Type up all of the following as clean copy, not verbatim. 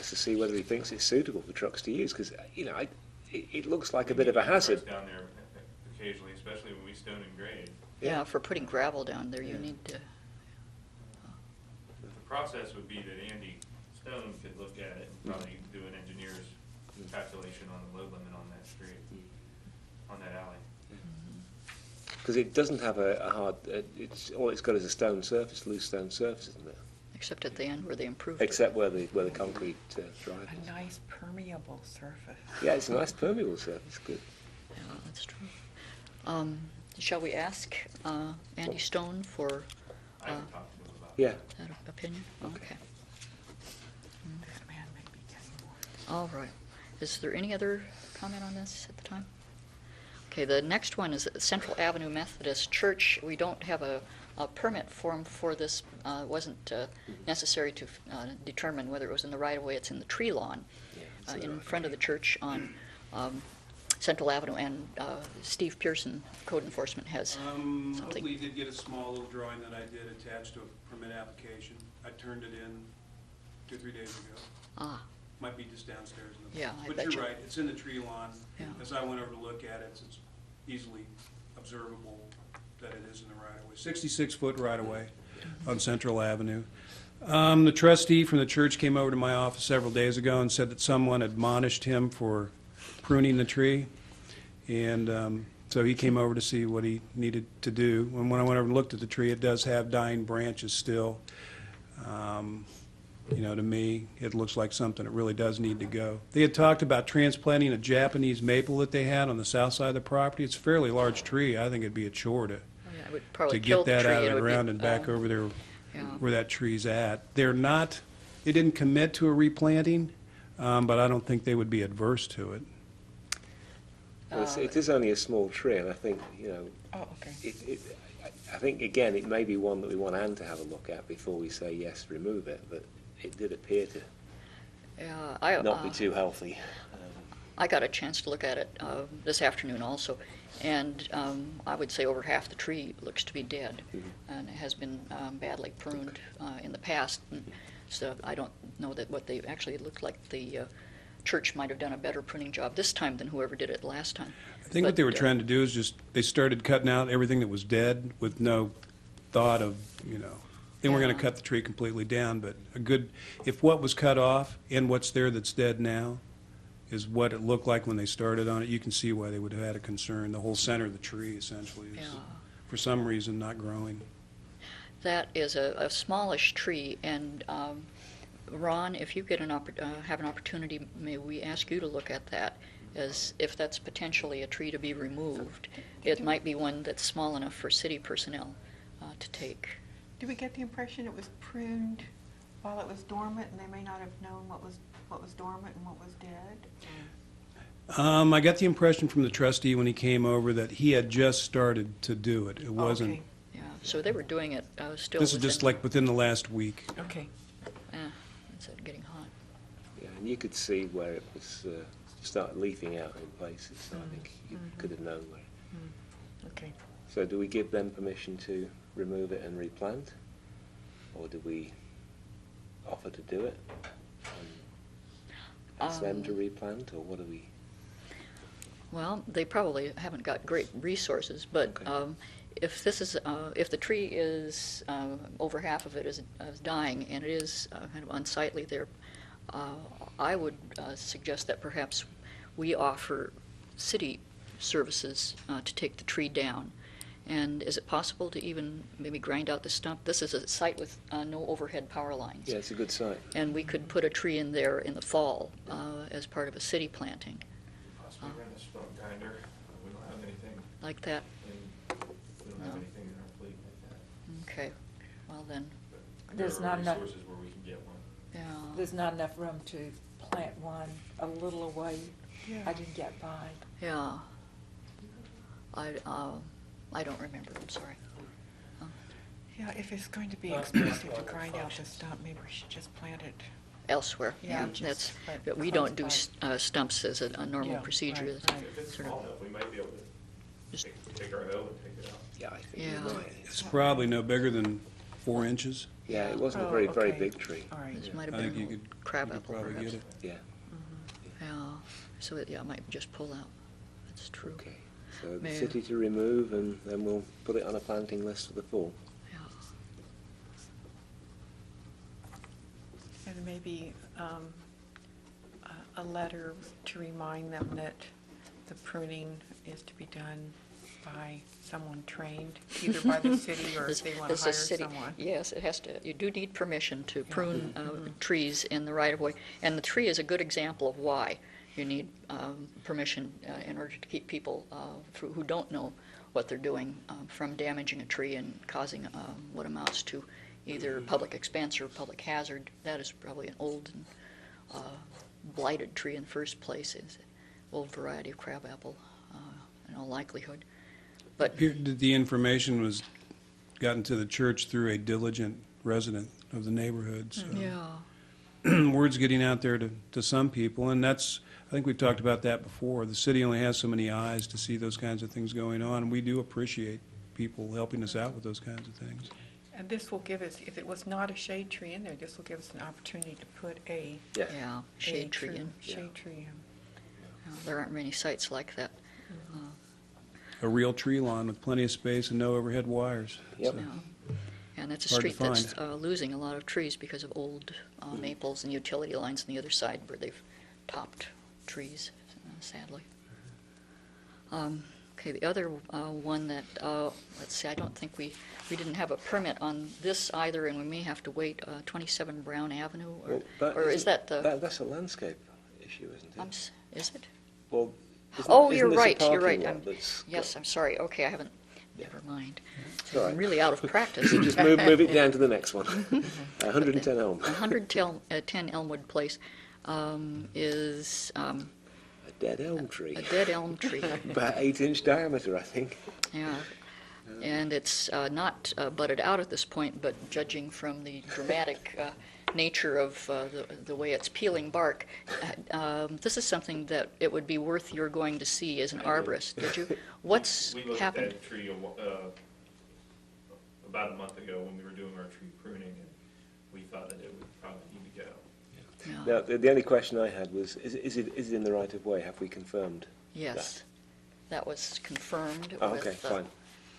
to see whether he thinks it's suitable for trucks to use, because it looks like a bit of a hazard. Down there occasionally, especially when we stone and grade. Yeah, for putting gravel down there, you need to. The process would be that Andy Stone could look at it and probably do an engineer's calculation on the load limit on that street, on that alley. Because it doesn't have a hard, all it's got is a stone surface, loose stone surface, isn't it? Except at the end where they improved Except where the concrete drive is. A nice permeable surface. Yeah, it's a nice permeable surface, good. Yeah, that's true. Shall we ask Andy Stone for I can talk to him about Yeah. that opinion? Okay. That man may be getting more. All right. Is there any other comment on this at the time? Okay, the next one is Central Avenue Methodist Church. We don't have a permit form for this. It wasn't necessary to determine whether it was in the right-of-way. It's in the tree lawn in front of the church on Central Avenue, and Steve Pearson, code enforcement, has something. Hopefully you did get a small little drawing that I did attached to a permit application. I turned it in 2 or 3 days ago. Ah, Might be just downstairs in the. Yeah, I But bet you're you. right, it's in the tree lawn. Yeah. As I went over to look at it, it's easily observable that it is in the right-of-way. 66-foot right-of-way on Central Avenue. The trustee from the church came over to my office several days ago and said that someone admonished him for pruning the tree. And so he came over to see what he needed to do. And when I went over and looked at the tree, it does have dying branches still. To me, it looks like something that really does need to go. They had talked about transplanting a Japanese maple that they had on the south side of the property. It's a fairly large tree. I think it'd be a chore to I would probably get kill the that tree. out It of the would be, ground and back over there yeah. where that tree's at. They didn't commit to a replanting, but I don't think they would be adverse to it. Well, it is only a small tree, and I think, Oh, okay. I think, again, it may be one that we want Anne to have a look at before we say, yes, remove it, but it did appear to not be too healthy. I got a chance to look at it this afternoon also, and I would say over half the tree looks to be dead, and it has been badly pruned in the past. So I don't know that what they actually looked like. The church might have done a better pruning job this time than whoever did it last time. I think what they were trying to do is just, they started cutting out everything that was dead with no thought of, then we're going to cut the tree completely down. But if what was cut off and what's there that's dead now is what it looked like when they started on it, you can see why they would have had a concern. The whole center of the tree essentially is, for some reason, not growing. That is a smallish tree, and Ron, if you get have an opportunity, may we ask you to look at that, as if that's potentially a tree to be removed. It might be one that's small enough for city personnel to take. Do we get the impression it was pruned while it was dormant, and they may not have known what was dormant and what was dead? I got the impression from the trustee when he came over that he had just started to do it. It wasn't. Okay. Yeah, so they were doing it still. This is just like within the last week. Okay. It's getting hot. Yeah, and you could see where it was started leafing out in places, so I think you could have known where. Okay. So do we give them permission to remove it and replant? Or do we offer to do it and ask them to replant, or what do we? Well, they probably haven't got great resources, but Okay. if this is if the tree is over half of it is dying and it is kind of unsightly there, I would suggest that perhaps we offer city services to take the tree down. And is it possible to even maybe grind out the stump? This is a site with no overhead power lines. Yeah, it's a good site. And we could put a tree in there in the fall as part of a city planting. Possibly run a stump grinder. We don't have anything. Like that? We don't have anything in our fleet like that. Okay. Well then, But There's there are not enough- resources where we can get one. yeah. There's not enough room to plant one a little away. Yeah. I can get by. Yeah. I don't remember, I'm sorry. Yeah, if it's going to be expensive to grind out the stump, maybe we should just plant it. Elsewhere, Yeah, yeah, just but let we don't do close stumps as a normal Yeah, procedure. right, It's right. If it's sort of- small enough, we might be able to Just- take our hoe and take it out. Yeah, I think Yeah. you're right. It's probably no bigger than 4 inches. Yeah, it wasn't a Oh, very, very okay. big tree. All right. This might have I been think an you old could crabapple, probably perhaps. get it. Yeah, Yeah, so it might just pull out. That's true. okay. So the Mayor. city to remove, and then we'll put it on a planting list for the fall. Yeah. And maybe a letter to remind them that the pruning is to be done by someone trained, either by the city or if they want This to hire is city- someone. Yes, it has to, you do need permission to prune trees in the right-of-way. And the tree is a good example of why you need permission in order to keep people through who don't know what they're doing from damaging a tree and causing what amounts to either public expense or public hazard. That is probably an old and blighted tree in the first place. It's an old variety of crabapple in all likelihood. But The information was gotten to the church through a diligent resident of the neighborhood, so. yeah, Word's getting out there to some people, and that's, I think we've talked about that before. The city only has so many eyes to see those kinds of things going on, and we do appreciate people helping us out with those kinds of things. And this will give us, if it was not a shade tree in there, this will give us an opportunity to put a Yeah. yeah, a shade tree true in. shade tree in. There aren't many sites like that. A real tree lawn with plenty of space and no overhead wires. Yep. So, Yeah. And it's a Hard to street that's find. losing a lot of trees because of old maples and utility lines on the other side where they've topped trees, sadly. Okay, the other one that, let's see, I don't think we didn't have a permit on this either, and we may have to wait, 27 Brown Avenue, or is that the, That's a landscape issue, isn't it? is it? Well, Oh, isn't you're this a right, you're parking right. lot that's Yes, got- I'm sorry, okay, I haven't, Yeah. never mind. It's all I'm right. really out of practice. Just move it down to the next one. 110 Elm. 110 Elmwood Place is A dead elm tree. a dead elm tree. About 8-inch diameter, I think. Yeah, and it's not budded out at this point, but judging from the dramatic nature of the way it's peeling bark, this is something that it would be worth your going to see as an arborist. Did you? What's We looked happened? at that tree about a month ago when we were doing our tree pruning, and we thought that it would probably need to go. Yeah. Now, the only question I had was, is it in the right of way? Have we confirmed? Yes, that was confirmed Oh, with. okay, fine.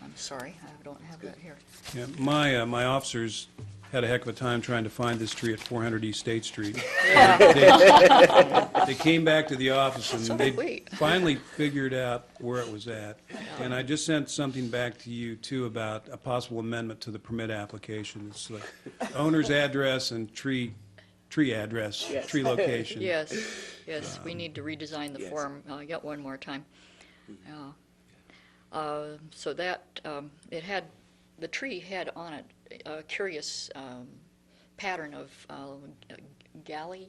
I'm sorry, I don't have that here. Yeah, my officers had a heck of a time trying to find this tree at 400 East State Street. They came back to the office So and did they we. finally figured out where it was at. And I just sent something back to you too about a possible amendment to the permit application. It's like owner's address and tree address, Yes. tree location. Yes, yes, we need to redesign the yes. form yet one more time. Yeah. So that, the tree had on it a curious pattern of galley,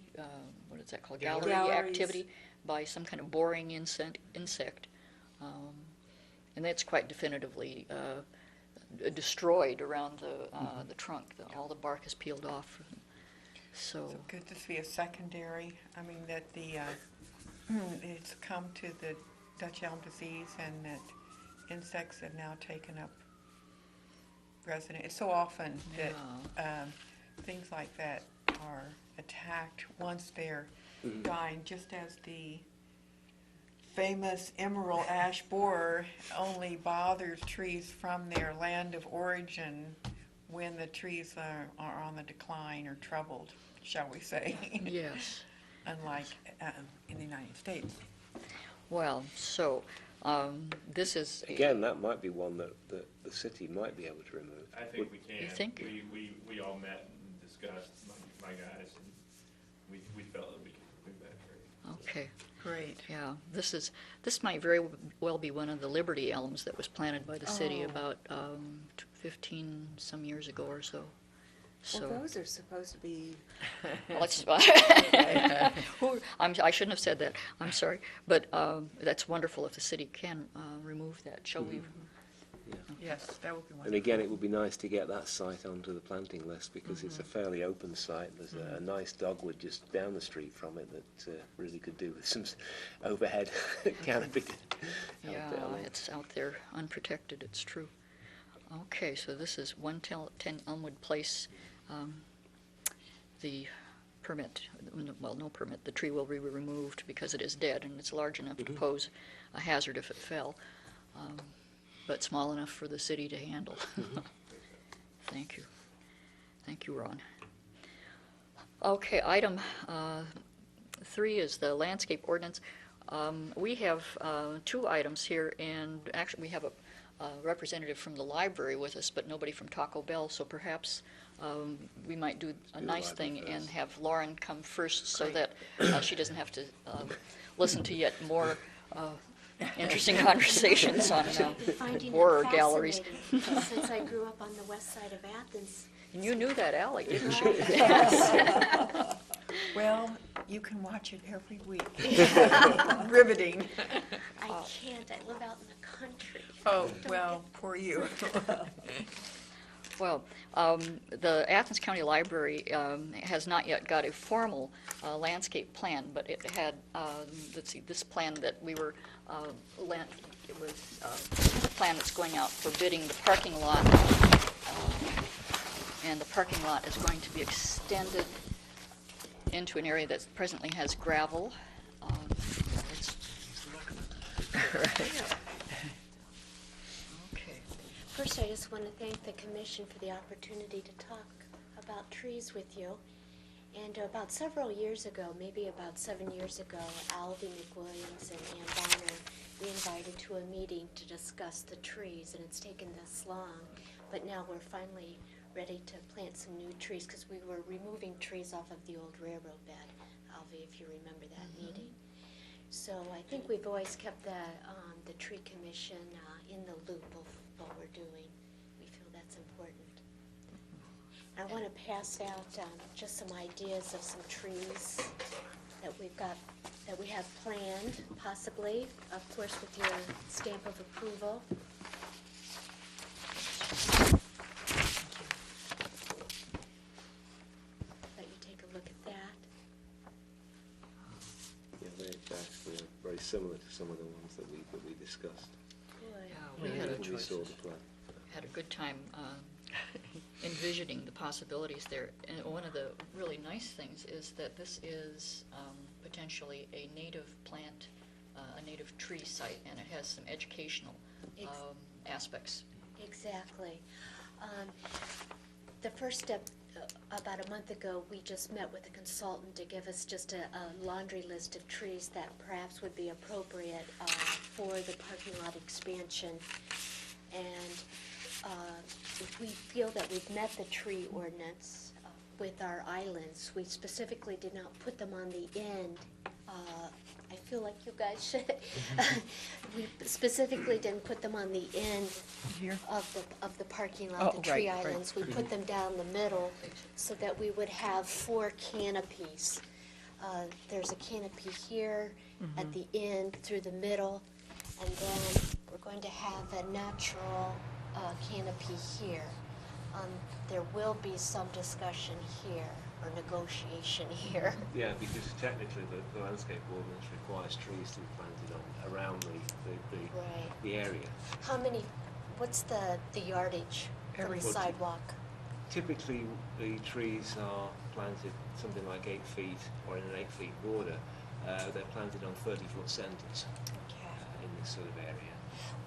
what is that called? Gallery Galleries. activity by some kind of boring insect. And that's quite definitively destroyed around the trunk. All the bark is peeled off. So, So could this be a secondary, I mean, that it's come to the Dutch elm disease and that insects have now taken up resident. It's so often that things like that are attacked once they're dying, just as the famous emerald ash borer only bothers trees from their land of origin when the trees are on the decline or troubled, shall we say, yes. unlike in the United States. Well, so this is. Again, that might be one that the city might be able to remove. I think we can. You think? We all met and discussed, my guys, and we felt that we could move that tree. Okay. Great. Yeah, this might very well be one of the Liberty elms that was planted by the city Oh. about 15 some years ago or so. So Well, those are supposed to be, let's. I shouldn't have said that. I'm sorry, but that's wonderful if the city can remove that. Shall we? Yes, that would be wonderful. And again, it would be nice to get that site onto the planting list because it's a fairly open site. There's a nice dogwood just down the street from it that really could do with some overhead canopy. to help Yeah, it along. it's out there unprotected. It's true. Okay, so this is 110 Elmwood Place. The permit, well, no permit, the tree will be removed because it is dead and it's large enough to pose a hazard if it fell, but small enough for the city to handle. Thank you. Thank you, Ron. Okay, item 3 is the landscape ordinance. We have 2 items here, and actually we have a representative from the library with us, but nobody from Taco Bell, so perhaps we might do a nice thing and have Lauren come first so that she doesn't have to listen to yet more interesting conversations on Finding horror it galleries. fascinating, since I grew up on the west side of Athens. And you knew that alley, didn't you? Yes. Well, you can watch it every week. Riveting. I can't, I live out in the country. Oh, Don't well, poor you. Well, the Athens County Library has not yet got a formal landscape plan, but it had, let's see, this plan that we were lent, it was the plan that's going out for bidding the parking lot, and the parking lot is going to be extended into an area that presently has gravel. It's- Okay. First, I just want to thank the commission for the opportunity to talk about trees with you. And about several years ago, maybe about 7 years ago, Alvy McWilliams and Ann Bonner, we invited to a meeting to discuss the trees, and it's taken this long. But now we're finally ready to plant some new trees, because we were removing trees off of the old railroad bed, Alvy, if you remember that meeting. So I think we've always kept the tree commission in the loop of what we're doing. We feel that's important. I want to pass out just some ideas of some trees that we have planned, possibly, of course, with your stamp of approval. Let you take a look at that. Yeah, they actually are very similar to some of the ones that we discussed. Good. Yeah, we had a when we saw the plan. had a good time envisioning the possibilities there. And one of the really nice things is that this is potentially a native plant, a native tree site, and it has some educational aspects. Exactly. The first step, about a month ago, we just met with a consultant to give us just a laundry list of trees that perhaps would be appropriate for the parking lot expansion. And if we feel that we've met the tree ordinance with our islands, we specifically did not put them on the end. I feel like you guys should. We specifically didn't put them on the end Here? of the parking lot, Oh, the tree right. islands. We put them down the middle so that we would have 4 canopies. There's a canopy here at the end through the middle, and then we're going to have a natural canopy here. There will be some discussion here, or negotiation here. Yeah, because technically the landscape ordinance requires trees to be planted on around Right. the area. How many, what's the yardage from Every- the sidewalk? Typically, the trees are planted something like 8 feet or in an 8 feet border. They're planted on 30-foot centers Okay. in this sort of area.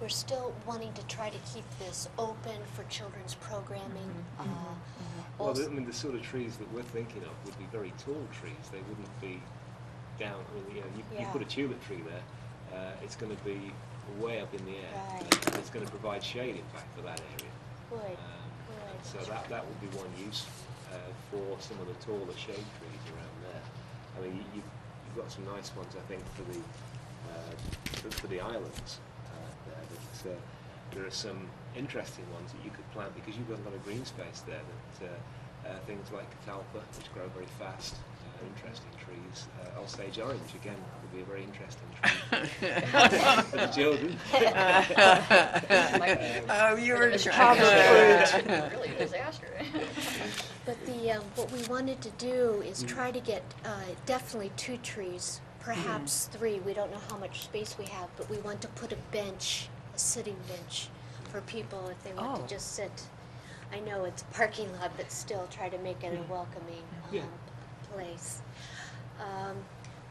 We're still wanting to try to keep this open for children's programming. Well, Also- I mean, the sort of trees that we're thinking of would be very tall trees. They wouldn't be down. I mean, you Yeah. put a tulip tree there, it's going to be way up in the air. Right. It's going to provide shade, in fact, for that area. Good, So good. that would be one use for some of the taller shade trees around there. I mean, you've got some nice ones, I think, for the islands there. But there are some interesting ones that you could plant because you've got a lot of green space there. That things like catalpa, which grow very fast, interesting trees. Osage orange, again, would be a very interesting tree for the children. Oh, you were Mr. trying Thomas, really a disaster. But what we wanted to do is try to get definitely 2 trees, perhaps 3. We don't know how much space we have, but we want to put a bench, a sitting bench, for people if they want Oh. to just sit. I know it's a parking lot, but still try to make it a welcoming Yeah. place.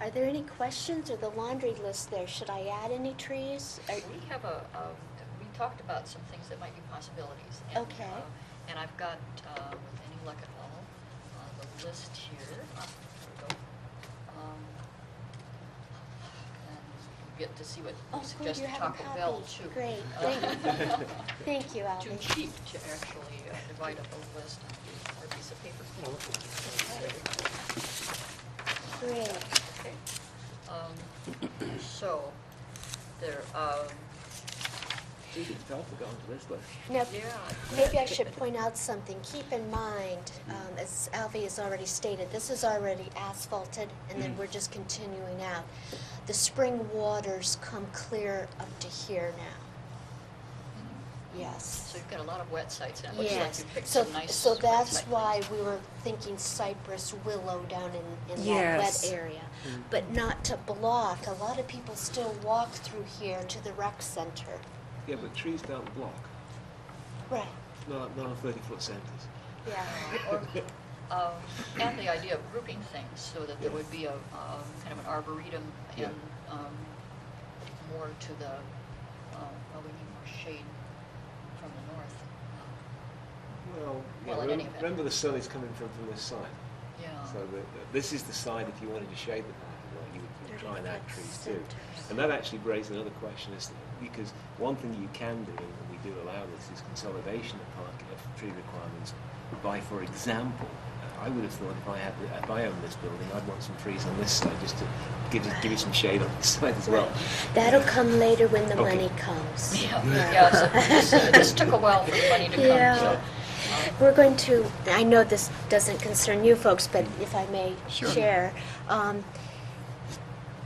Are there any questions or the laundry list there? Should I add any trees? We have we talked about some things that might be possibilities. And, Okay. And I've got, with any luck at all, the list here. Here we go. And you get to see what Oh, we good, suggested you have Taco them Bell copied. too. Great, thank you. Thank you, Too Alvy. cheap to actually divide up a list on a piece of paper. Great. Okay. So, there, You could help to go onto this list. Now, yeah. maybe I should point out something. Keep in mind, as Alvy has already stated, this is already asphalted, and then we're just continuing out. The spring waters come clear up to here now. Yes. So you've got a lot of wet sites, and it looks like Yes. you picked So, some nice. so wet that's sites. why we were thinking cypress willow down in that Yes. wet area. But not to block. A lot of people still walk through here to the rec center. Yeah, but trees don't block. Right, Not on 30-foot centers. yeah. Or, and the idea of grouping things so that there would be a kind of an arboretum Yeah. and more to the, well, we need more shade from the north. Well, Well, in any event. remember the sun is coming from this side. Yeah. So this is the side, if you wanted to shade the parking lot, you would try and add 30-foot trees too. centers. And that actually raises another question, because one thing you can do, and we do allow this, is consolidation of parking, of tree requirements by, for example, I would have thought if I owned this building, I'd want some trees on this side just to give you some shade on this side as well. That'll come later when the Okay. money comes. Yeah, Right. yeah, so this took a while for the money to come, Yeah. so. We're going to, I know this doesn't concern you folks, but if I may share,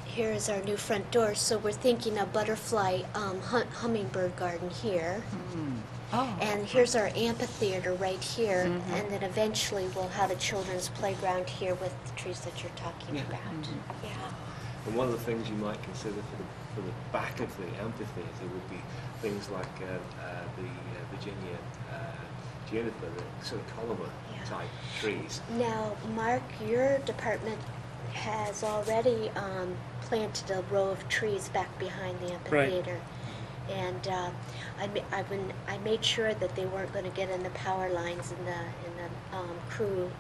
here is our new front door, so we're thinking a butterfly hummingbird garden here. Oh. And here's our amphitheater right here, and then eventually we'll have a children's playground here with the trees that you're talking Yeah. about. Yeah. And one of the things you might consider for the back of the amphitheatre would be things like the Virginia juniper, the sort of columnar Yeah. type trees. Now, Mark, your department has already planted a row of trees back behind the amphitheater. And I made sure that they weren't going to get in the power lines, and the crew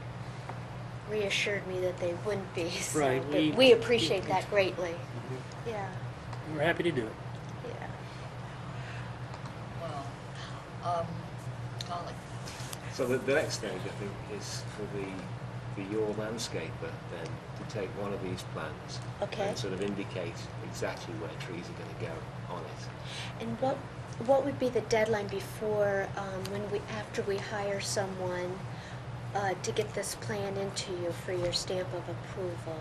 reassured me that they wouldn't be. So, Right, but we- we appreciate that greatly. Yeah, We're happy to do it. yeah. Well, Holly, So the next stage, I think, is for your landscaper then to take one of these plans Okay. and sort of indicate exactly where trees are going to go on it. And what would be the deadline before after we hire someone to get this plan into you for your stamp of approval?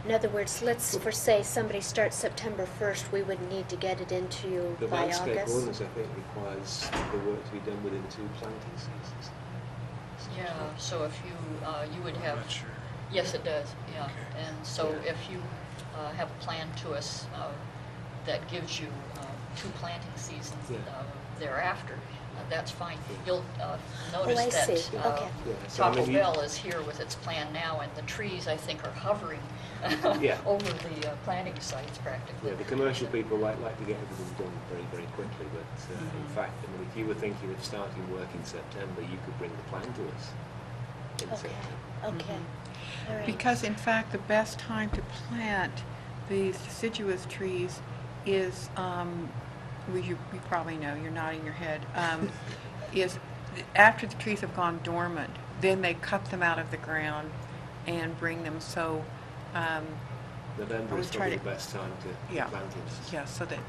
In other words, let's for say somebody starts September 1st, we would need to get it into you The by landscape August. ordinance, I think, requires the work to be done within 2 planting seasons. yeah, so if you would have. Not sure. Yes, it does, yeah. And so Yeah. if you have a plan to us that gives you 2 planting seasons Yeah. thereafter, that's fine. You'll I notice see. that Okay. Yeah, so I Taco mean, Bell is here with its plan now, and the trees, I think, are hovering Yeah. over the planting sites practically. Yeah, the commercial people like to get everything done very, very quickly, but in fact, I mean, if you were thinking of starting work in September, you could bring the plan to us in Okay, September. okay. All right. Because in fact, the best time to plant these deciduous trees is, well, you probably know, you're nodding your head, is after the trees have gone dormant, then they cut them out of the ground and bring them, so, November I is was trying probably to- the best time to yeah, plant it. yeah, so that,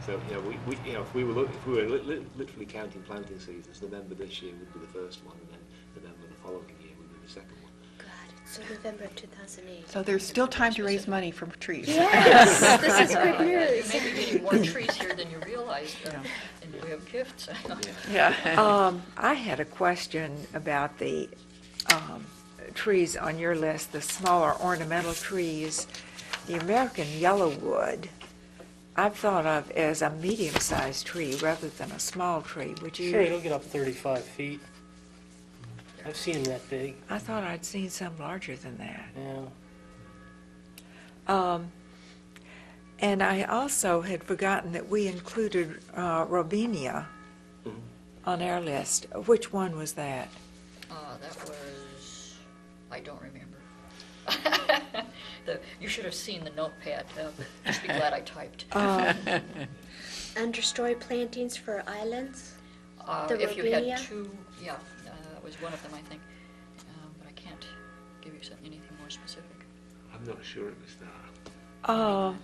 So, you know, if we were literally counting planting seasons, November this year would be the first one, and then November the following year would be the second one. Got it. So November of 2008. so there's still time to raise money for trees. Yes, this is good You news. may be getting more trees here than you realize Yeah. in the way of gifts. Yeah. I had a question about the trees on your list, the smaller ornamental trees. The American yellowwood I've thought of as a medium-sized tree rather than a small tree. Would you? Sure, it'll get up 35 feet. I've seen them that big, I thought I'd seen some larger than that. yeah. And I also had forgotten that we included robinia on our list. Which one was that? That was, I don't remember. You should have seen the notepad. Just be glad I typed. Understory plantings for islands? The If you robinia? had two, yeah, that was one of them, I think. But I can't give you anything more specific. I'm not sure it was that.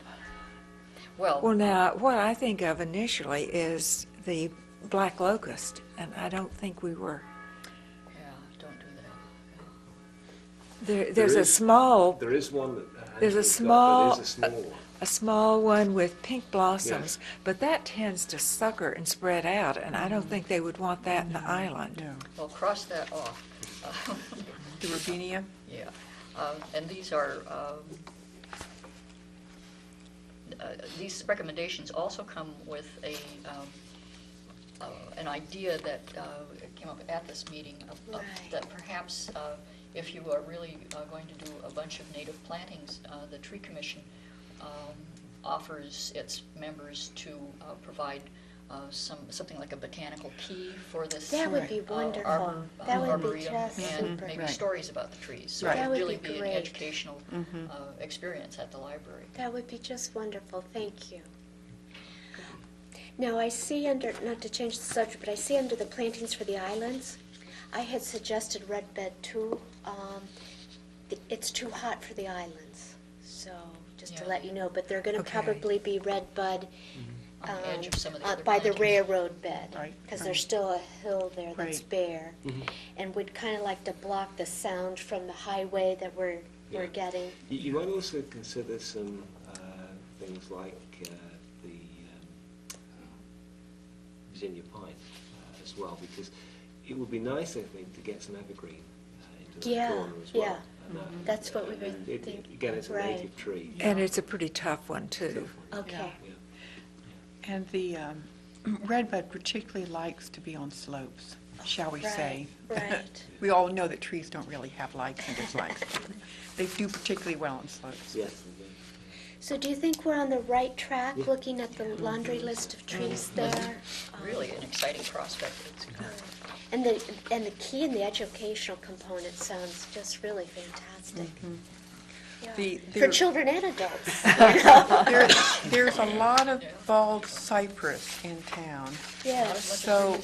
Well, Well, now, what I think of initially is the black locust, and I don't think we were. yeah, don't do that. There's a is- small, There is one that There's a Angela's got, but small- it is a small one. a small one with pink blossoms, Yes. but that tends to sucker and spread out, and I don't think they would want that in the island. No. Well, cross that off. The robinia? Yeah, and these are, these recommendations also come with an idea that came up at this meeting Right. that perhaps if you are really going to do a bunch of native plantings, the Tree Commission offers its members to provide something like a botanical key for this. That would be wonderful. That would be arboretum, just and super. maybe Right. stories about the trees. So Right. it That would would really be be an great. educational experience at the library. That would be just wonderful, thank you. Now, I see under, not to change the subject, but I see under the plantings for the islands, I had suggested red bed too. It's too hot for the islands, so just to Yeah. let you know, but they're gonna Okay. probably be red bud On the edge of some of the other by the plantings. railroad bed. Right, Because right. there's still a hill there that's Right. bare. And we'd kind of like to block the sound from the highway that we're Yeah. getting. You might also consider some things like the Virginia pine as well, because it would be nice, I think, to get some evergreen into the Yeah, corner as well. yeah. And, That's what we were and thinking. Again, it's a Right. native tree. And it's a pretty tough one, too. Okay. Yeah. And the redbud particularly likes to be on slopes, shall we say. Right. We all know that trees don't really have likes and dislikes. They do particularly well on slopes. Yes, indeed. So do you think we're on the right track, looking at the laundry list of trees there? Really an exciting prospect. And the key and the educational component sounds just really fantastic. Yeah. For there- children and adults, you know? There's a lot of bald cypress in town. Yes. So,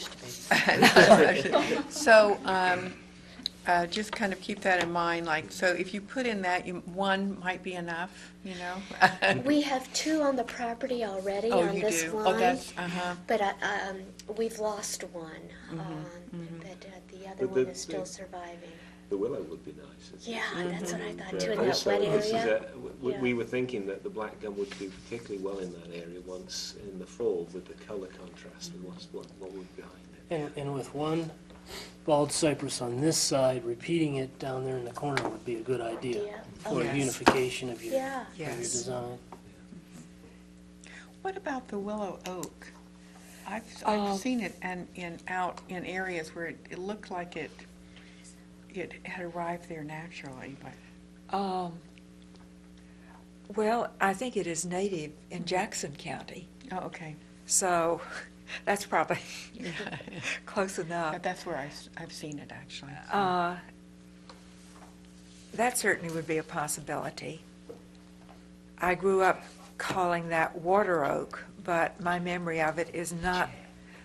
just kind of keep that in mind, like, so if you put in that, one might be enough, you know? We have two on the property already Oh, on you this do? line. Oh, that's, uh-huh. But we've lost one, but the other But one the- is still the- surviving. The willow would be nice. isn't it? Yeah, that's what I thought But too, in that also, wet this is area. we Yeah. were thinking that the black gum would do particularly well in that area once in the fall with the colour contrast and what was behind it. And with one bald cypress on this side, repeating it down there in the corner would be a good idea Yeah. for Yes. unification of your Yeah. Yes. design. What about the willow oak? I've Oh. seen it out in areas where it looked like it had arrived there naturally, but, Well, I think it is native in Jackson County, oh, okay. so that's probably close enough. That's where I've seen it, actually. That certainly would be a possibility. I grew up calling that water oak, but my memory of it is not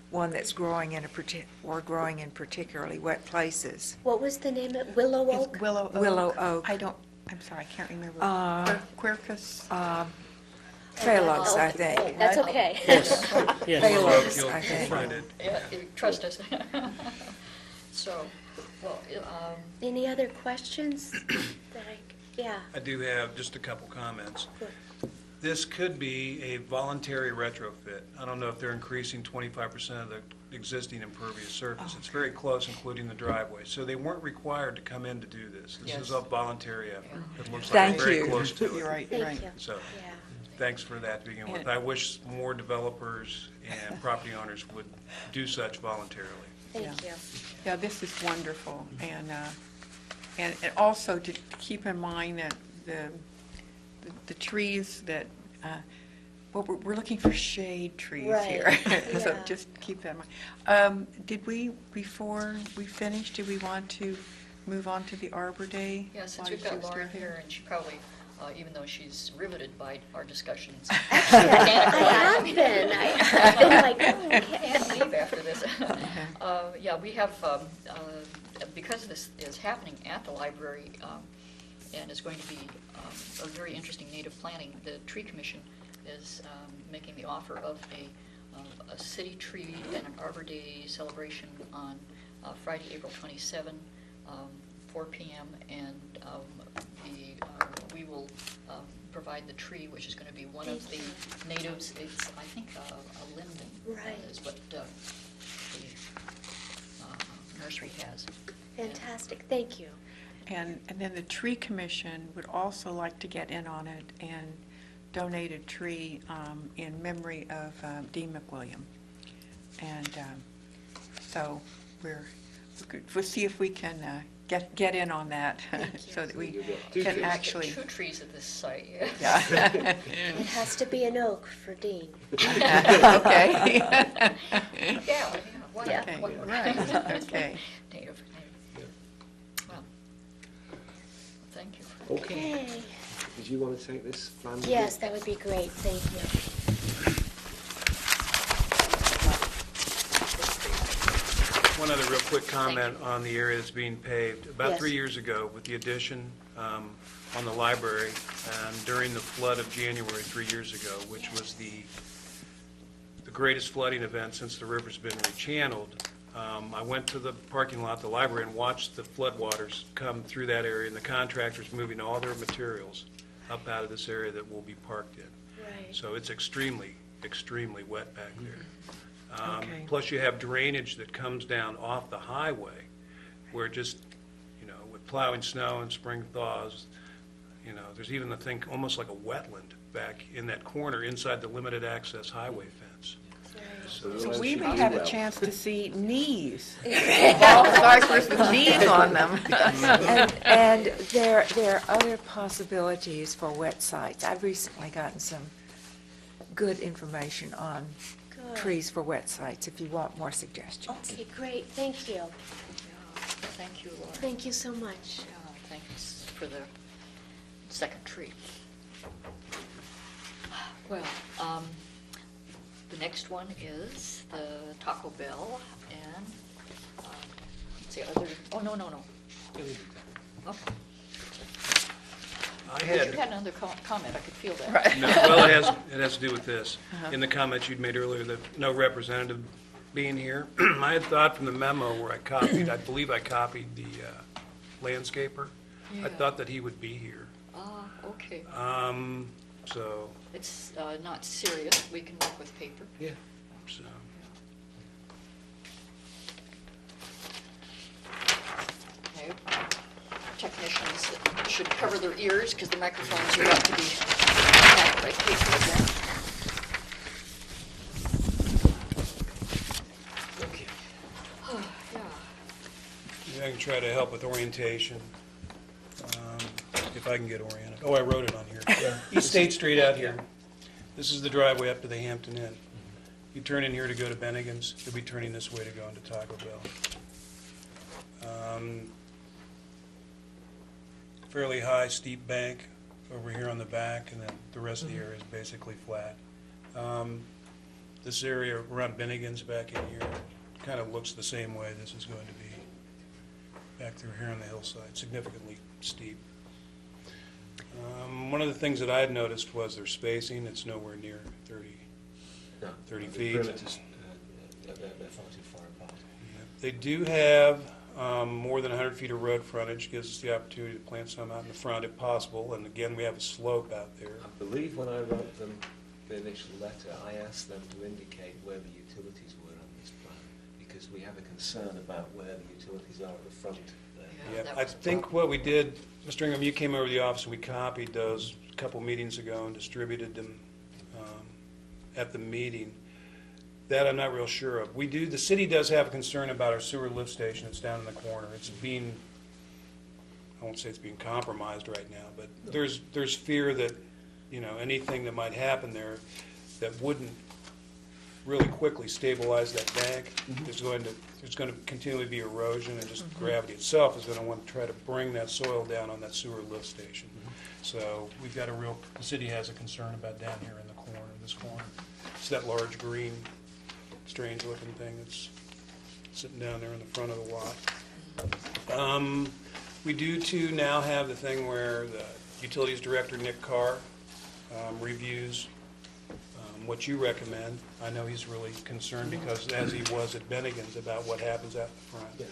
one that's growing in growing in particularly wet places. What was the name of, Willow It's Oak? Willow oak. Willow oak. I'm sorry, I can't remember. Quercus? Phalos, I Oh, think. that's okay. Yes. Phalos, You'll I think. find it. Yeah, trust us. So, well, Any other questions yeah, I do have just a couple comments. Good. This could be a voluntary retrofit. I don't know if they're increasing 25% of the existing impervious surface. It's very close, including the driveway. So they weren't required to come in to do this. This is Yes. a voluntary effort. It looks like Thank it's very you. close to it. You're right, thank right. you. So, Yeah. thanks for that to begin with. And- I wish more developers and property owners would do such voluntarily. Thank you. Yeah, this is wonderful, and also to keep in mind that the trees that, well, we're looking for shade trees Right, here. So yeah. just keep that in mind. Did we, before we finish, do we want to move on to the Arbor Day? Yeah, since while we've got she's Laura still here, and she probably, even though she's riveted by our discussions, Actually, I have been. I've been like, oh, okay. can't leave after this. Yeah, we have, because this is happening at the library, and is going to be a very interesting native planting, the Tree Commission is making the offer of a city tree and an Arbor Day celebration on Friday, April 27, 4 p.m., and we will provide the tree, which is going to be one of the natives. It's, I think, a linden. Right. Is what the nursery has. Fantastic, thank you. And then the Tree Commission would also like to get in on it and donate a tree in memory of Dean McWilliam. And so we'll see if we can get in on that so that we You'll get two can trees. actually. Two trees at this site, yeah. Yeah. It has to be an oak for Dean. Okay. Yeah, why not? Okay, Why not? right, okay. Native. Yeah. Well, thank you. Okay. Okay. Did you want to take this plan? with Yes, you? that would be great, thank you. One other real quick comment on the area that's being paved. About Yes. 3 years ago, with the addition on the library, and during the flood of January 3 years ago, which was the greatest flooding event since the river's been rechanneled, I went to the parking lot, the library, and watched the floodwaters come through that area, and the contractors moving all their materials up out of this area that we'll be parked in. Right. So it's extremely, extremely wet back there. Okay. Plus you have drainage that comes down off the highway where just, with plowing snow and spring thaws, there's even a thing almost like a wetland back in that corner inside the limited access highway fence. So we may have a chance to see knees, ball cypress with knees on them. And there are other possibilities for wet sites. I've recently gotten some good information on Good. trees for wet sites, if you want more suggestions. Okay, great, thank you. Thank you, Laura. Thank you so much. Thanks for the second tree. Well, the next one is the Taco Bell, and, let's see, no. Okay. I You had another comment, I could feel that. Right. No, well, it has to do with this. In the comments you'd made earlier, that no representative being here, I had thought from the memo where I believe I copied the landscaper. I Yeah. thought that he would be here. Ah, okay. So, It's not serious, we can work with paper. Yeah. so, Okay. Technicians should cover their ears, because the microphones are about to be attacked by paper again. Okay. Yeah. yeah, I can try to help with orientation, if I can get oriented. Oh, I wrote it on here. East State Street out here. This is the driveway up to the Hampton Inn. You turn in here to go to Bennigan's, you'll be turning this way to go into Taco Bell. Fairly high, steep bank over here on the back, and then the rest of the area is basically flat. This area around Bennigan's back in here kind of looks the same way this is going to be back through here on the hillside, significantly steep. One of the things that I had noticed was their spacing. It's nowhere near 30 The feet. perimeters, they're far too far apart. They do have more than 100 feet of road frontage, gives us the opportunity to plant some out in the front if possible, and again, we have a slope out there. I believe when I wrote them the initial letter, I asked them to indicate where the utilities were on this plan, because we have a concern about where the utilities are at the front there. Yeah, Yeah, that I was a think problem. what we did, Mr. Ingham, you came over to the office and we copied those a couple meetings ago and distributed them at the meeting. That I'm not real sure of. The city does have a concern about our sewer lift station that's down in the corner. It's being, I won't say it's being compromised right now, but there's fear that, anything that might happen there that wouldn't really quickly stabilize that bank, there's going to continually be erosion, and just gravity itself is going to want to try to bring that soil down on that sewer lift station. So we've got the city has a concern about down here in the corner, this corner. It's that large green, strange looking thing that's sitting down there in the front of the lot. We do too now have the thing where the utilities director, Nick Carr, reviews what you recommend. I know he's really concerned because, as he was at Bennigan's, about what happens out the front. Yeah.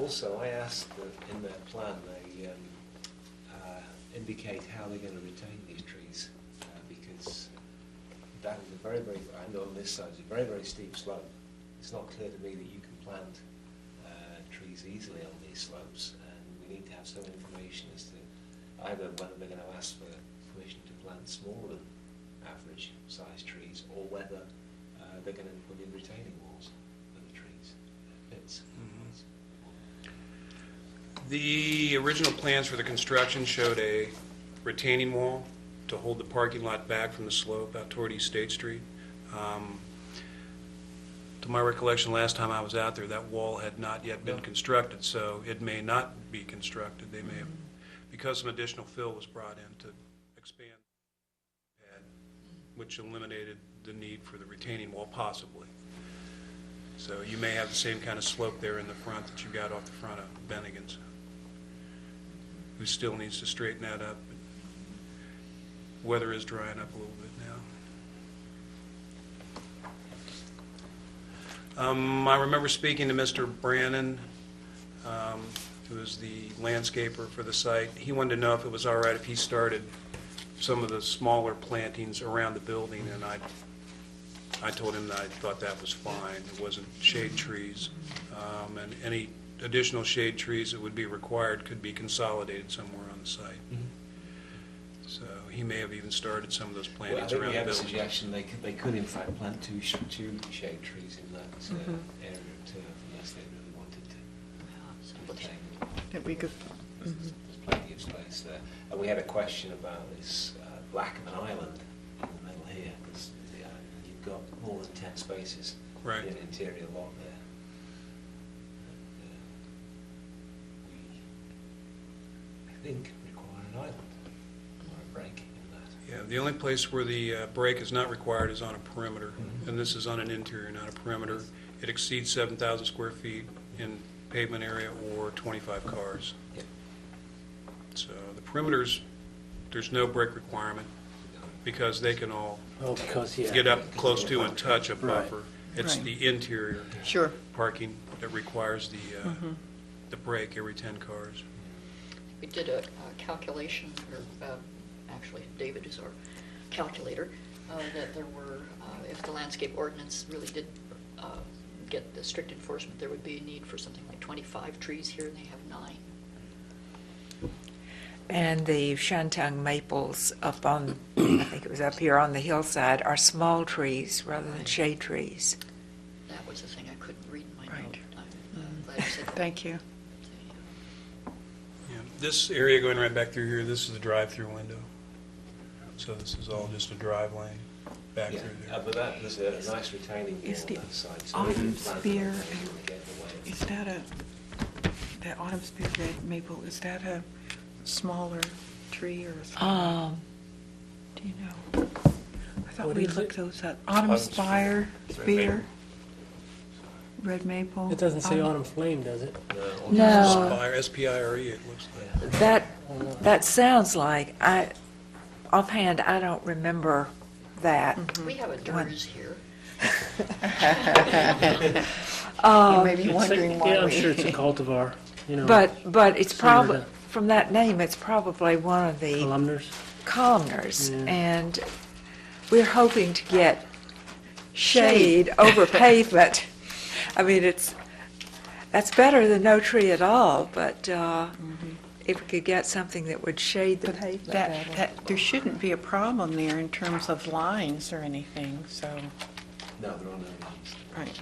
Also, I asked that in their plan they indicate how they're going to retain these trees, because that is a very, very, I know on this side, it's a very, very steep slope. It's not clear to me that you can plant trees easily on these slopes, and we need to have some information as to either whether they're going to ask for permission to plant smaller than average size trees, or whether they're going to put in retaining walls for the trees. The original plans for the construction showed a retaining wall to hold the parking lot back from the slope out toward East State Street. To my recollection, last time I was out there, that wall had not yet been constructed, so it may not be constructed. They may have, because some additional fill was brought in to expand the pad, which eliminated the need for the retaining wall, possibly. So you may have the same kind of slope there in the front that you got off the front of Bennigan's. Who still needs to straighten that up. Weather is drying up a little bit now. I remember speaking to Mr. Brannon, who is the landscaper for the site. He wanted to know if it was all right if he started some of the smaller plantings around the building, and I told him that I thought that was fine. It wasn't shade trees, and any additional shade trees that would be required could be consolidated somewhere on the site. So he may have even started some of those plantings Well, I think around we the have a building. suggestion they could in fact plant two shade trees in that area of turf, unless they really wanted to retain them. That we could, There's plenty of space there. And we had a question about this Blackman Island in the middle here, because you've got more than 10 spaces Right. in an interior lot there. We, I think, require an island or a break in that. Yeah, the only place where the break is not required is on a perimeter, and this is on an interior, not a perimeter. It exceeds 7,000 square feet in pavement area or 25 cars. Yep. So the perimeters, there's no break requirement because they can all Oh, because, yeah. get up close to and touch a Right. buffer. It's Right. the interior sure. parking that requires the break every 10 cars. We did a calculation, or actually David is our calculator, that there were, if the landscape ordinance really did get the strict enforcement, there would be a need for something like 25 trees here, and they have 9. And the shantung maples up on, I think it was up here on the hillside, are small trees rather than shade trees. That was the thing I couldn't read in my Right. note. I'm glad you said that. Thank you. Yeah, this area going right back through here, this is a drive-through window. So this is all just a drive lane back Yeah, through there. but there's a nice retaining wall Is on the that side. So autumn we can plant spear them and get in the way. Is that autumn spear red maple, is that a smaller tree or a smaller? Do you know? I thought What we is looked it? those up. Autumn spire, spear, red maple. It doesn't say autumn flame, does it? No. Spire, S-P-I-R-E, it looks like. That sounds like, offhand, I don't remember that. We have a DERS here. You may be wondering why Yeah, I'm we. sure it's a cultivar, you know. But it's probably, Senator. from that name, it's probably one of the Columnars. columnars. Yeah. And we're hoping to get shade over pavement. I mean, that's better than no tree at all, but if we could get something that would shade the But pavement that, better. there shouldn't be a problem there in terms of lines or anything, so, No, there are no lines. right.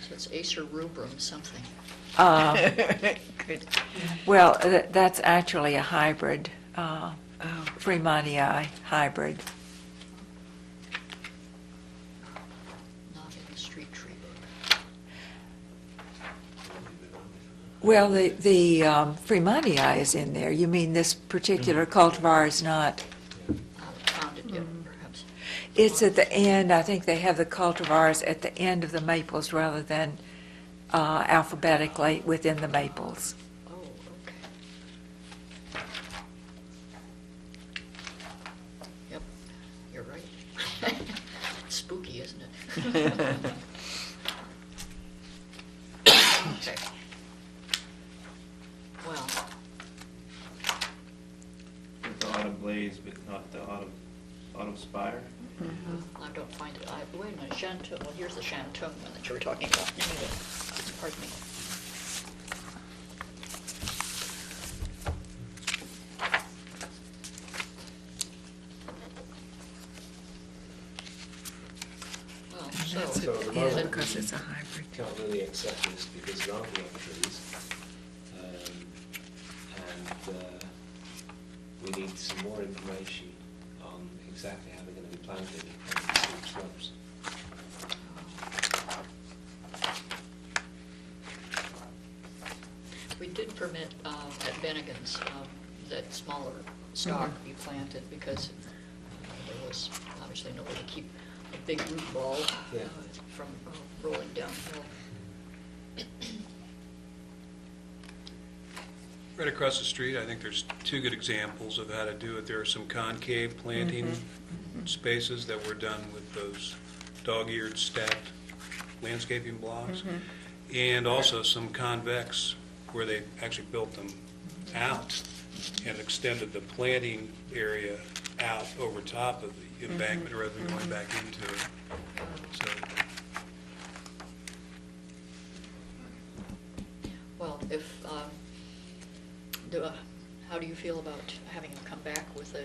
So it's Acer rubrum something. Good. Well, that's actually a hybrid, Oh, Fremont hybrid. Not in the street tree book. Well, the Fremont is in there. You mean this particular cultivar is not? I haven't found it yet, perhaps. It's at the end. I think they have the cultivars at the end of the maples rather than alphabetically within the maples. Oh, okay. Yep, you're right. Spooky, isn't it? Okay. Well, With the autumn blaze, but not the autumn spire. I don't find it. Wait a minute, Shantung, well, here's the Shantung one that you were talking about. Anyway, pardon me. Well, That's so, at the it, moment, because it's a hybrid. Can't really accept this because there aren't any other trees. And we need some more information on exactly how they're going to be planted on the steep slopes. we did permit at Bennigan's that smaller stock be planted because there was obviously no way to keep a big root ball Yeah. from rolling downhill. Right across the street, I think there's two good examples of how to do it. There are some concave planting spaces that were done with those dog-eared stacked landscaping blocks, and also some convex where they actually built them out and extended the planting area out over top of the embankment rather than going back into it. So, Well, if, how do you feel about having them come back with a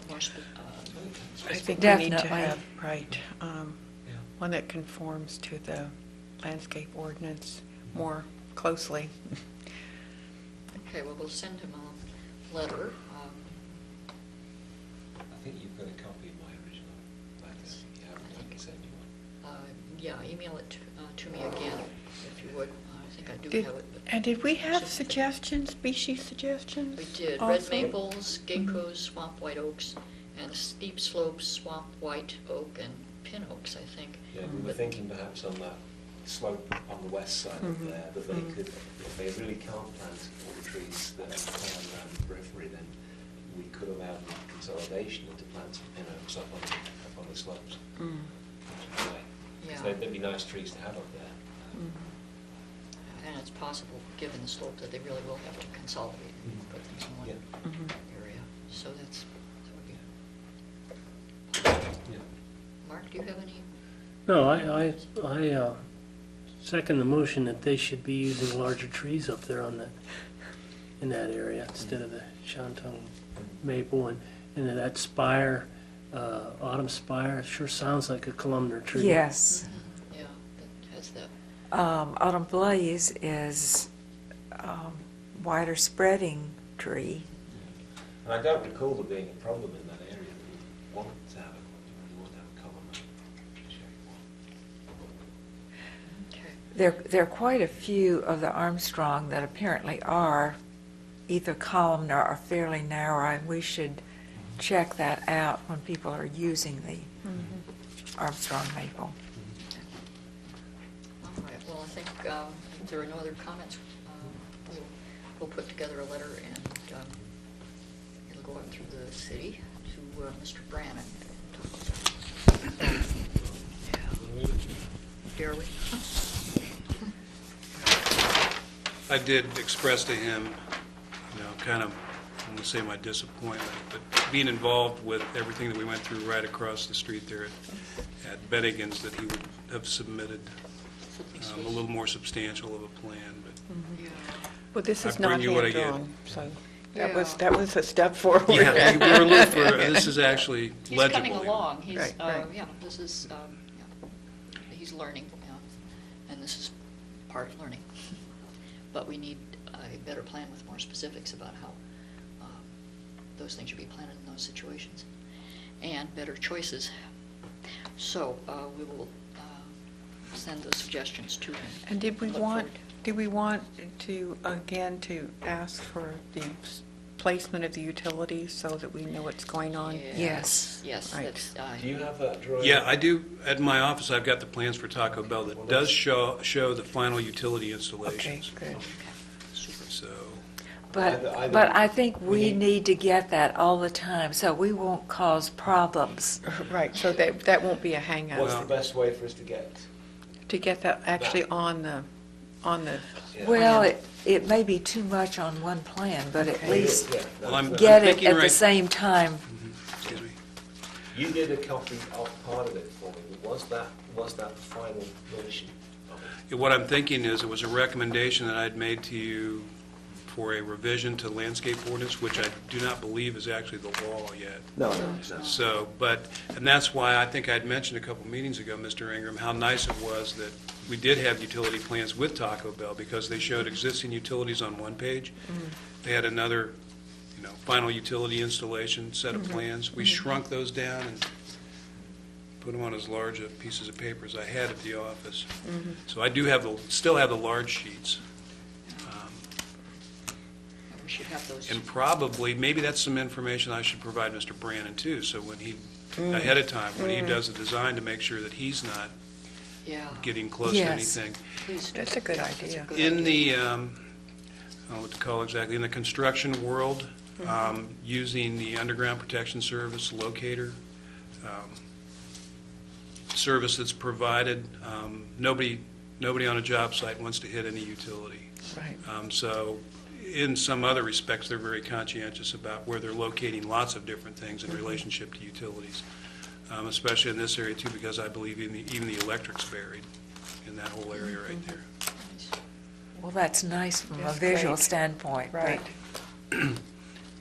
more I think we need to Definitely. have, right, one that conforms to the landscape ordinance more closely. Okay, well, we'll send him a letter. I think you've got a copy of my original letter. If you haven't, I can send you one. Yeah, email it to me again, if you would. I think I do Did- have it. But And did we have suggestions, species suggestions? we did. Red also? maples, geckos, swamp white oaks, and steep slopes, swamp white oak, and pin oaks, I think. Yeah, we were But- thinking perhaps on that slope on the west side of there, that they could, if they really can't plant all the trees that are planted around the periphery, then we could allow them consolidation and to plant some pin oaks up on the slopes. Yeah. So they'd be nice trees to have up there. And it's possible, given the slope, that they really will have to consolidate and put things in one Yeah. area. So that would be. Yeah. Mark, do you have any? No, I second the motion that they should be using larger trees up there in that area instead of the Shantung maple and that spire, autumn spire, it sure sounds like a columnar tree. Yes. Yeah, that has that. Autumn blaze is wider spreading tree. And I don't recall there being a problem in that area that we wanted to have a column. Okay. There are quite a few of the Armstrong that apparently are either columnar or fairly narrow, and we should check that out when people are using the Armstrong maple. All right, well, I think if there are no other comments, we'll put together a letter and it'll go out through the city to Mr. Brannon. Yeah. Dare we? I did express to him, kind of, I'm going to say my disappointment, but being involved with everything that we went through right across the street there at Bennigan's, that he would have submitted a little more substantial of a plan. But Yeah. Well, this I is bring not you what I get. hand-drawn, so Yeah. that was a step forward. Yeah, we're a little further, this is actually He's legible. coming even. along. He's, Right, right. yeah, this is, yeah. He's learning, yeah. And this is part of learning. But we need a better plan with more specifics about how those things should be planted in those situations. And better choices. So, we will send those suggestions to him. And did we Look want, forward. do we want to, again, to ask for the placement of the utilities so that we know what's going on? Yes. Yes, Right. that's, Do you have that drawing? Yeah, I do, at my office, I've got the plans for Taco Bell that does show the final utility Okay, installations. good. super. So, But, I don't- but I think we we need- need to get that all the time, so we won't cause problems. Right, so that won't be a hangup. What's the best way for us to get? To get that actually on the, Yeah. Well, it may be too much on one plan, but at Okay. least Yeah, Well, I'm- get it thinking at the right- same time. excuse me. You did a copy of part of it for me, but was that the final version of it? What I'm thinking is, it was a recommendation that I'd made to you for a revision to landscape ordinance, which I do not believe is actually the law yet. No. So, and that's why I think I'd mentioned a couple meetings ago, Mr. Ingram, how nice it was that we did have utility plans with Taco Bell, because they showed existing utilities on one page. They had another, final utility installation set of plans. We shrunk those down and put them on as large of pieces of paper as I had at the office. So I do still have the large sheets. We should have those. And probably, maybe that's some information I should provide Mr. Brannon too, so when he, ahead of time, when he does the design, to make sure that he's not Yeah, getting close to Yes. anything. please do. That's a good That's idea. good In idea. the, I don't know what to call it exactly, in the construction world, using the Underground Protection Service locator, service that's provided, nobody on a job site wants to hit any utility. Right. So in some other respects, they're very conscientious about where they're locating lots of different things in relationship to utilities, especially in this area too, because I believe even the electric's buried in that whole area right there. Well, that's nice from a That's visual great. standpoint. but- Right.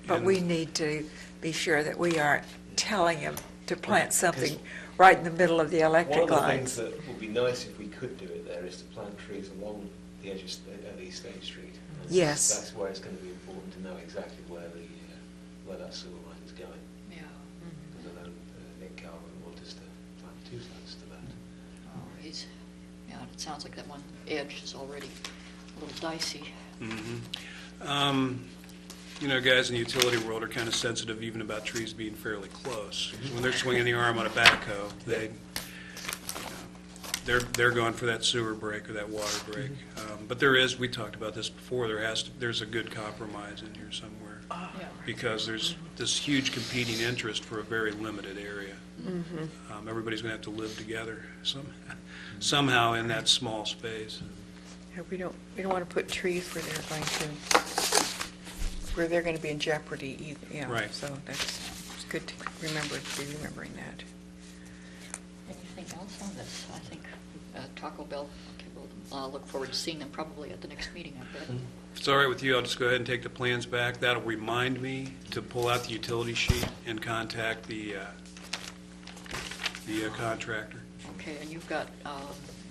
But we need to be sure that we aren't telling them to plant something right in the middle of the One electric of the things lines. that would be nice if we could do it there is to plant trees along the edge of East State Street. And Yes. That's where it's going to be important to know exactly where that sewer line is going. Yeah. Because I know Nick Calvin wanted us to plant two sides to that. Oh, yeah, it sounds like that one edge is already a little dicey. Guys in the utility world are kind of sensitive even about trees being fairly close. When they're swinging the arm on a backhoe, they're going for that sewer break or that water break. But we talked about this before, there's a good compromise in here somewhere. Yeah. Because there's this huge competing interest for a very limited area. Everybody's going to have to live together somehow in that small space. Yeah, we don't want to put trees where they're going to be in jeopardy either, yeah. Right. So it's good to be remembering that. Anything else on this? I think Taco Bell, okay, we'll look forward to seeing them probably at the next meeting, I bet. If it's all right with you, I'll just go ahead and take the plans back. That'll remind me to pull out the utility sheet and contact the contractor. Okay, and you've got,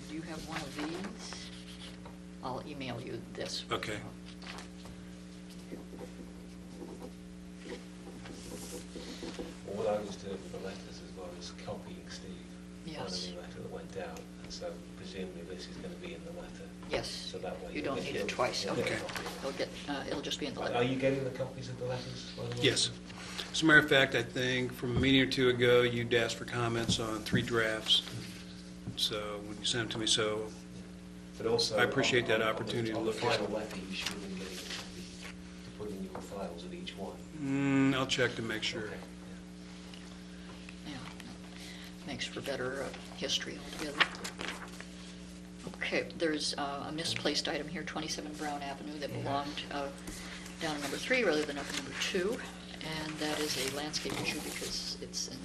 do you have one of these? I'll email you this. Okay. Well, what I was doing with the letters as well is copying Steve on Yes. any letter that went out, and so presumably this is going to be in the letter. Yes, So that way you don't need it twice, you'll get okay. a copy. It'll just be in the Are letter. you getting the copies of the letters, by the way? Yes. As a matter of fact, I think from a meeting or two ago, you'd asked for comments on 3 drafts. So when you sent them to me, so But also, I appreciate that on the- opportunity to on look the at final it. letter, you should have been getting a copy to put in your files of each one. I'll check to make sure. Okay, Yeah, makes for better history altogether. Okay, there's a misplaced item here, 27 Brown Avenue, that belonged down at number 3 rather than up at number 2, and that is a landscape issue because it's in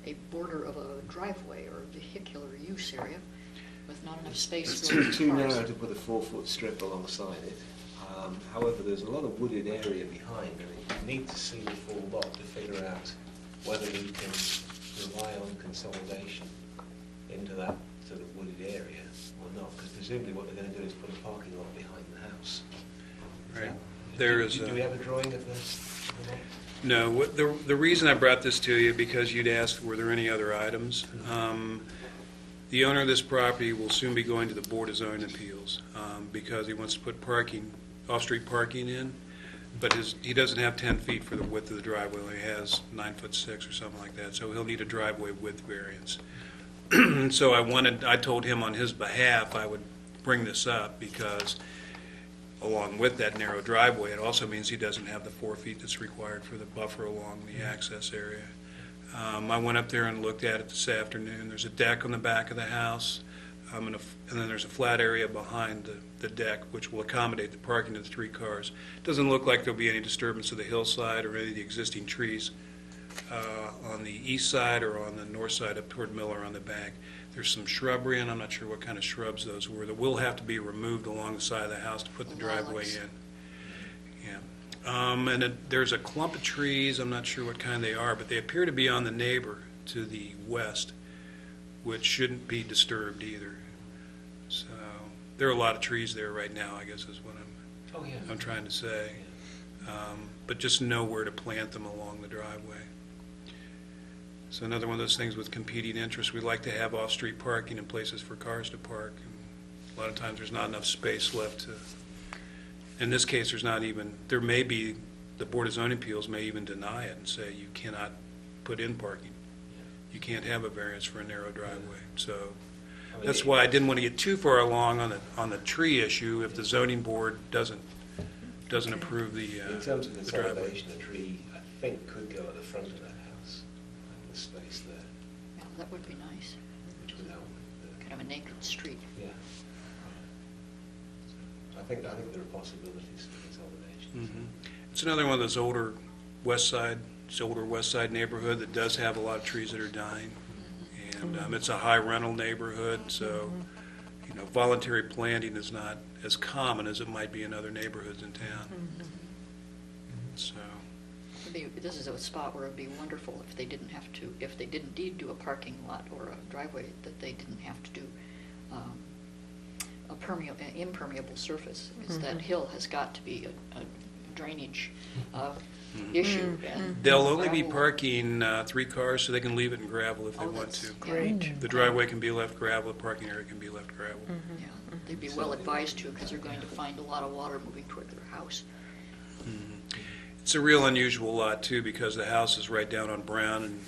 a border of a driveway or vehicular use area, with not enough space It's for too cars. narrow to put a 4-foot strip alongside it. However, there's a lot of wooded area behind, and you need to see the full lot to figure out whether you can rely on consolidation into that sort of wooded area or not, because presumably what they're going to do is put a parking lot behind the house. Right. Do- There do, is do a- we have a drawing of this? No, the reason I brought this to you, because you'd asked, were there any other items? The owner of this property will soon be going to the Board of Zoning Appeals, because he wants to put parking, off-street parking in, but he doesn't have 10 feet for the width of the driveway, he has 9'6" or something like that, so he'll need a driveway width variance. So I told him on his behalf I would bring this up, because along with that narrow driveway, it also means he doesn't have the 4 feet that's required for the buffer along the access area. I went up there and looked at it this afternoon. There's a deck on the back of the house, and then there's a flat area behind the deck, which will accommodate the parking of the 3 cars. Doesn't look like there'll be any disturbance of the hillside or any of the existing trees on the east side or on the north side up toward Miller on the back. There's some shrubbery, and I'm not sure what kind of shrubs those were, that will have to be removed along the side of the house to put the driveway Lilacs. in. And there's a clump of trees, I'm not sure what kind they are, but they appear to be on the neighbor to the west, which shouldn't be disturbed either. So, there are a lot of trees there right now, I guess is what I'm trying to say. But just know where to plant them along the driveway. So another one of those things with competing interests, we like to have off-street parking and places for cars to park. And a lot of times there's not enough space left to, in this case, there may be, the Board of Zoning Appeals may even deny it and say you cannot put in parking. You can't have a variance for a narrow driveway. So that's why I didn't want to get too far along on the tree issue if the zoning board doesn't approve the In terms of the driveway. consolidation, a tree, I think, could go at the front of that house, like the space there, Yeah, that would be nice. which would help with the Kind of a naked street. Yeah. So I think there are possibilities for consolidation. Mhm. It's another one of those older west side neighborhood that does have a lot of trees that are dying. And it's a high rental neighborhood, so, voluntary planting is not as common as it might be in other neighborhoods in town. So, This is a spot where it'd be wonderful if they didn't indeed do a parking lot or a driveway, that they didn't have to do an impermeable surface. Because that hill has got to be a drainage issue. And they'll only be gravel- parking 3 cars, so they can leave it in gravel if they Oh, want that's to. Great. The driveway can be left gravel, the parking area can be left gravel. Yeah, they'd be well advised to, because they're going to find a lot of water moving toward their house. It's a real unusual lot, too, because the house is right down on Brown,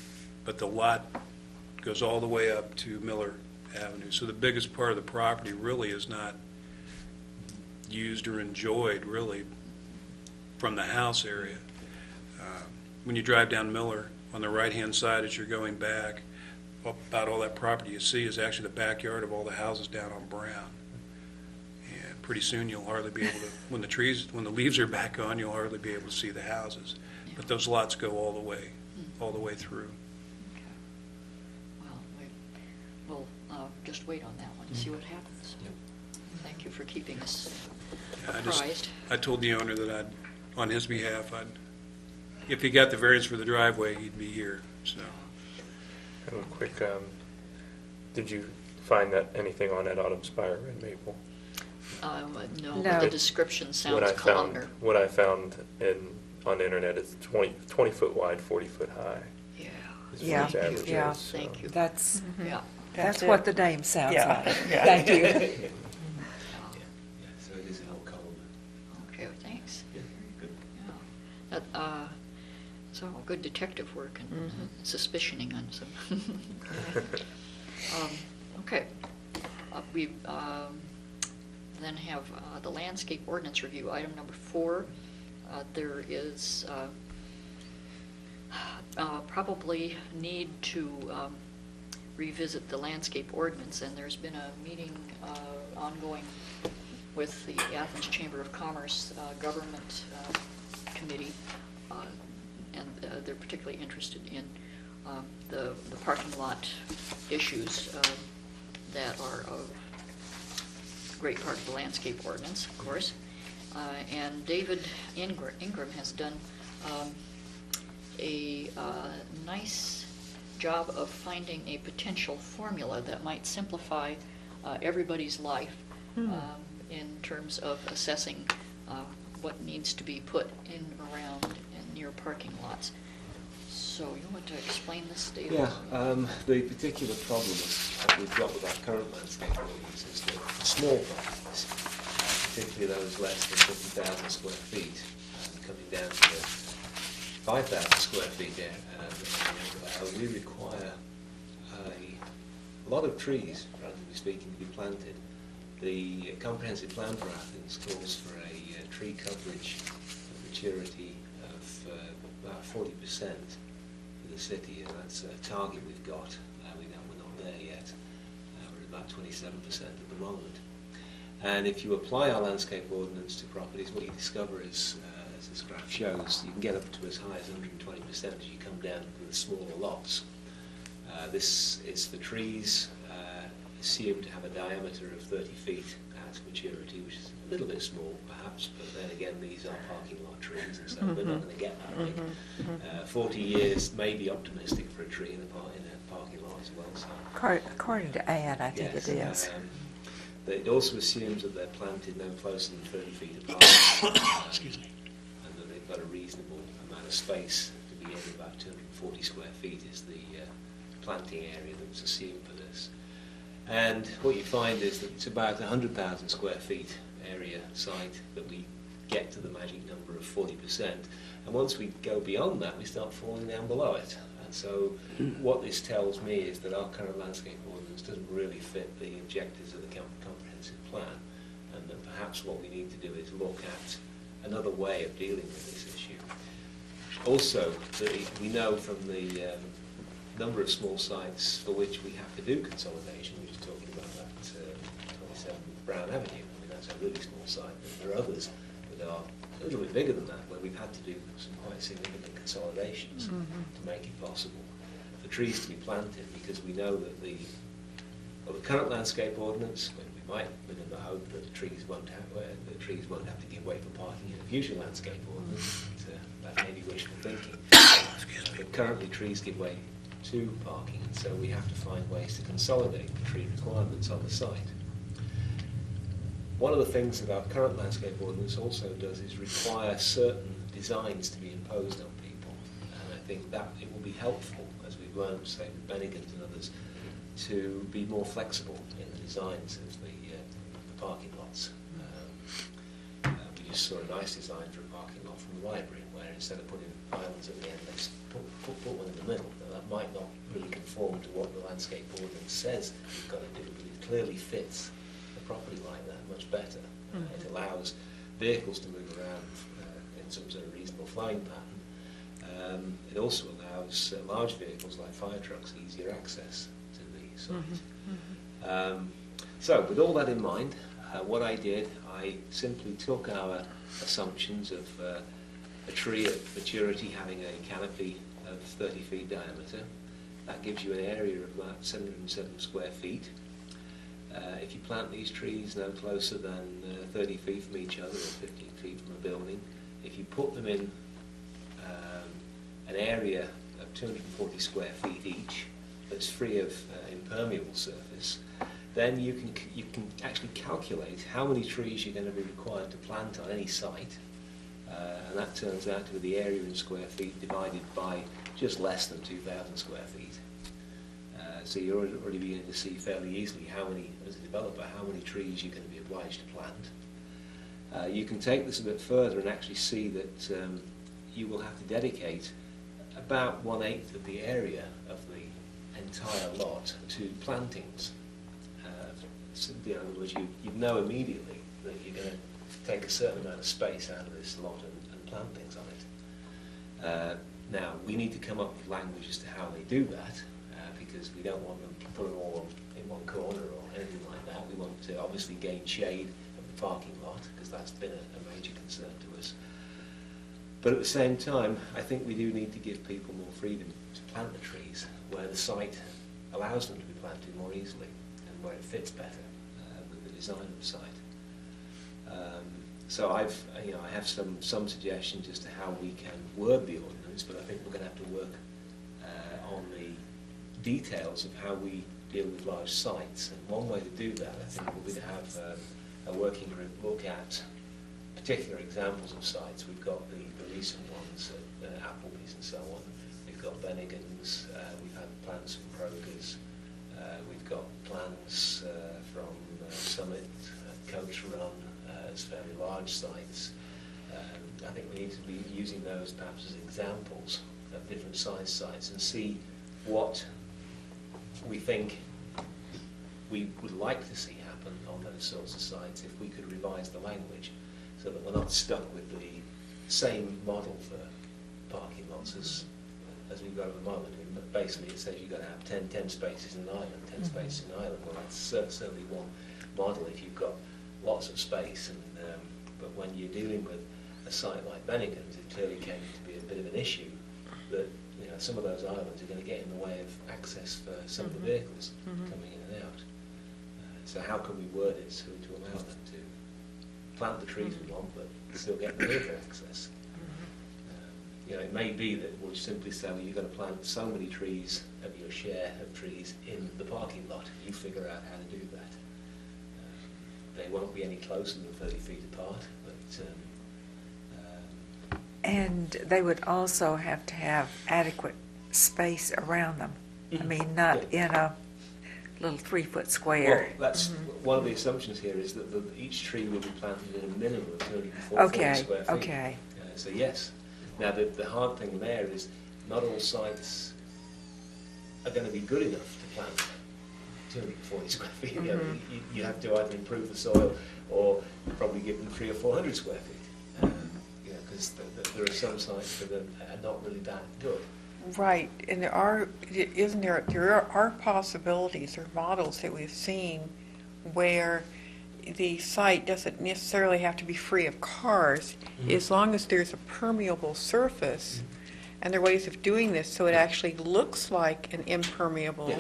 but the lot goes all the way up to Miller Avenue. So the biggest part of the property really is not used or enjoyed, really, from the house area. When you drive down Miller, on the right-hand side as you're going back, about all that property you see is actually the backyard of all the houses down on Brown. And pretty soon you'll hardly be able to, when the leaves are back on, you'll hardly be able to see the houses. But those lots go all the way through. Okay. Well, we'll just wait on that one and see what happens. Thank you for keeping us apprised. I told the owner that on his behalf, if he got the variance for the driveway, he'd be here, so. I have a quick, did you find that anything on that autumn spire in Maple? No, No. but the description What sounds I found, columnar. what I found on the internet is 20 foot wide, 40 foot high. Yeah, Is Yeah, what its average yeah. is, so. thank you. That's, Yeah. that's what the name sounds Yeah, like. yeah. Thank you. Yeah, so it is an old column. Okay, well, thanks. Yeah, good. Yeah. It's all good detective work and suspicioning on some. Okay. We then have the landscape ordinance review, item number 4. There is probably need to revisit the landscape ordinance, and there's been a meeting ongoing with the Athens Chamber of Commerce Government Committee, and they're particularly interested in the parking lot issues that are of great part of the landscape ordinance, of course. And David Ingram has done a nice job of finding a potential formula that might simplify everybody's life in terms of assessing what needs to be put in, around, and near parking lots. So you want to explain this, David? Yeah, the particular problem that we've got with our current landscape ordinance is that for small properties, particularly those less than 50,000 square feet, coming down to the 5,000 square feet we require a lot of trees, relatively speaking, to be planted. The comprehensive plan for Athens calls for a tree coverage maturity of about 40% for the city, and that's a target we've got. We know we're not there yet. We're at about 27% at the moment. And if you apply our landscape ordinance to properties, what you discover is, as this graph shows, you can get up to as high as 120% as you come down to the smaller lots. This is for trees assumed to have a diameter of 30 feet at maturity, which is a little bit small perhaps, but then again these are parking lot trees, and so they're not going to get that big. 40 years may be optimistic for a tree in a parking lot as well. So. According to Ann, I think Yes, it is. It also assumes that they're planted no closer than 30 feet apart. Excuse me. And that they've got a reasonable amount of space to be in. About 240 square feet is the planting area that's assumed for this. And what you find is that it's about 100,000 square feet area site that we get to the magic number of 40%. And once we go beyond that, we start falling down below it. And so what this tells me is that our current landscape ordinance doesn't really fit the objectives of the comprehensive plan, and that perhaps what we need to do is look at another way of dealing with this issue. Also, we know from the number of small sites for which we have to do consolidation, we're just talking about that 27 Brown Avenue. I mean, that's a really small site. But there are others that are a little bit bigger than that, where we've had to do some quite significant consolidations to make it possible for trees to be planted, because we know that the current landscape ordinance, when we might live in the hope that the trees won't have to give way for parking in a future landscape ordinance. That may be wishful thinking. But currently trees give way to parking, and so we have to find ways to consolidate the tree requirements on the site. One of the things that our current landscape ordinance also does is require certain designs to be imposed on people, and I think that it will be helpful, as we've learned, say, with Bennigan and others, to be more flexible in the designs of the parking lots. We just saw a nice design for a parking lot from the library, where instead of putting islands at the end, they put one in the middle. Now, that might not really conform to what the landscape ordinance says you've got to do, but it clearly fits a property like that much better. It allows vehicles to move around in some sort of reasonable flying pattern. It also allows large vehicles like fire trucks easier access to the site. So with all that in mind, what I did, I simply took our assumptions of a tree at maturity having a canopy of 30 feet diameter. That gives you an area of about 707 square feet. If you plant these trees no closer than 30 feet from each other or 15 feet from a building, if you put them in an area of 240 square feet each that's free of impermeable surface, then you can actually calculate how many trees you're going to be required to plant on any site, and that turns out to be the area in square feet divided by just less than 2,000 square feet. So you're already beginning to see fairly easily as a developer, how many trees you're going to be obliged to plant. You can take this a bit further and actually see that you will have to dedicate about 1/8 of the area of the entire lot to plantings. So, in other words, you know immediately that you're going to take a certain amount of space out of this lot and plant things on it. Now, we need to come up with language as to how they do that, because we don't want them to put it all in one corner or anything like that. We want to obviously gain shade of the parking lot, because that's been a major concern to us. But at the same time, I think we do need to give people more freedom to plant the trees where the site allows them to be planted more easily and where it fits better with the design of the site. So I have some suggestions as to how we can word the ordinance, but I think we're going to have to work on the details of how we deal with large sites. And one way to do that, I think, will be to have a working group look at particular examples of sites. We've got the recent ones at Applebee's and so on. We've got Bennigan's. We've had plans from Kroger's. We've got plans from Summit, Coach Run, as fairly large sites. I think we need to be using those perhaps as examples of different size sites and see what we think we would like to see happen on those sorts of sites if we could revise the language so that we're not stuck with the same model for parking lots as we've got at the moment. I mean, basically it says you've got to have 10 spaces in an island, 10 spaces in an island. Well, that's certainly one model if you've got lots of space. But when you're dealing with a site like Bennigan's, it clearly came to be a bit of an issue that some of those islands are going to get in the way of access for some of the vehicles coming in and out. So how can we word it so to allow them to plant the trees we want, but still get the vehicle access? It may be that we'll simply say, well, you've got to plant so many trees of your share of trees in the parking lot. You figure out how to do that. They won't be any closer than 30 feet apart, but And they would also have to have adequate space around them. I mean, not in a little 3-foot square. Well, that's one of the assumptions here is that each tree will be planted in a minimum of 240 square feet. Okay. So yes. Now the hard thing there is not all sites are going to be good enough to plant 240 square feet. You have to either improve the soil or probably give them 300 or 400 square feet. Because there are some sites that are not really that good. Right, and there are possibilities or models that we've seen where the site doesn't necessarily have to be free of cars, as long as there's a permeable surface. And there are ways of doing this so it actually looks like an impermeable.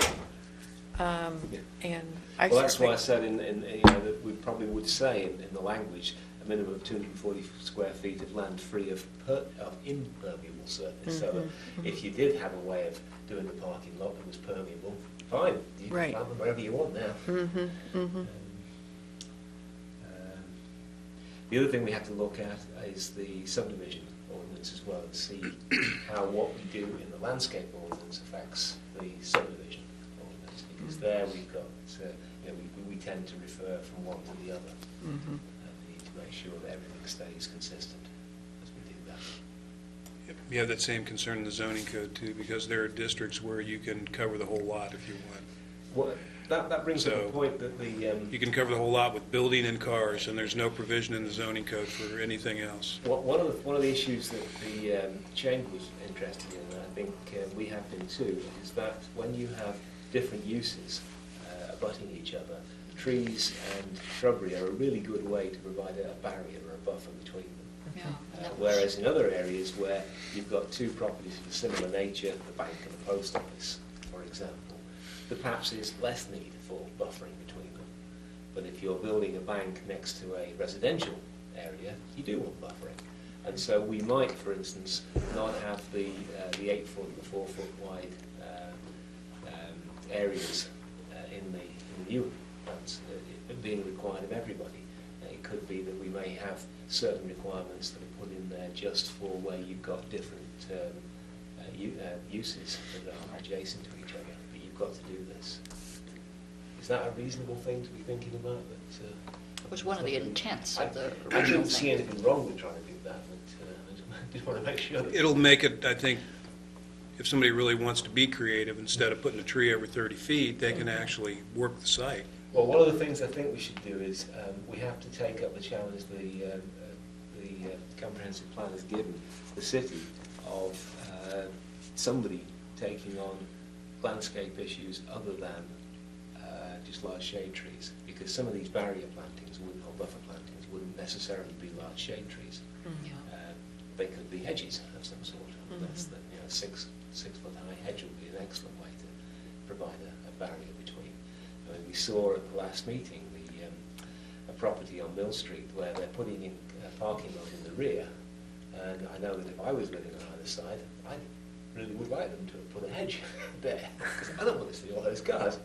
And that's why I said that we probably would say in the language a minimum of 240 square feet of land free of impermeable surface. So that if you did have a way of doing the parking lot that was permeable, fine, you can plant them wherever you want now. The other thing we have to look at is the subdivision ordinance as well, and see how what we do in the landscape ordinance affects the subdivision ordinance, because there we've got, we tend to refer from one to the other. And we need to make sure that everything stays consistent as we do that. You have that same concern in the zoning code too, because there are districts where you can cover the whole lot if you want. Well, that brings up a point that you can cover the whole lot with building and cars, and there's no provision in the zoning code for anything else. One of the issues that the Chamber was interested in, and I think we have been too, is that when you have different uses abutting each other, trees and shrubbery are a really good way to provide a barrier or a buffer between them. Whereas in other areas where you've got two properties of a similar nature, the bank and the post office, for example, there perhaps is less need for buffering between them. But if you're building a bank next to a residential area, you do want buffering. And so we might, for instance, not have the 8-foot and the 4-foot wide areas in the new plants being required of everybody. It could be that we may have certain requirements that are put in there just for where you've got different uses that are adjacent to each other. But you've got to do this. Is that a reasonable thing to be thinking about? It was one of the intents of the I original didn't see anything wrong with trying to do that, but I just want to make sure that... It'll make it, I think, if somebody really wants to be creative, instead of putting a tree over 30 feet, they can actually work the site. Well, one of the things I think we should do is we have to take up the challenge the comprehensive plan has given the city of somebody taking on landscape issues other than just large shade trees, because some of these barrier plantings or buffer plantings wouldn't necessarily be large shade trees. They could be hedges of some sort. That's the 6 foot high hedge would be an excellent way to provide a barrier between. I mean, we saw at the last meeting a property on Mill Street where they're putting in a parking lot in the rear, and I know that if I was living on either side, I really would like them to have put a hedge there, because I don't want to see all those cars.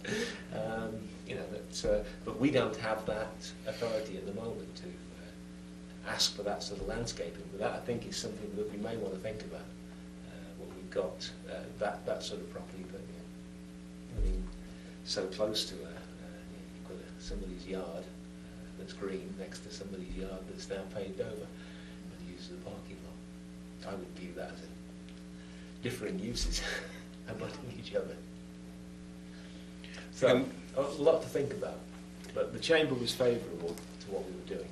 You know, but we don't have that authority at the moment to ask for that sort of landscaping. But that, I think, is something that we may want to think about when we've got that sort of property. But putting so close to you've got somebody's yard that's green next to somebody's yard that's now paved over and uses the parking lot. I would view that as differing uses abutting each other. So a lot to think about. But the Chamber was favourable to what we were doing.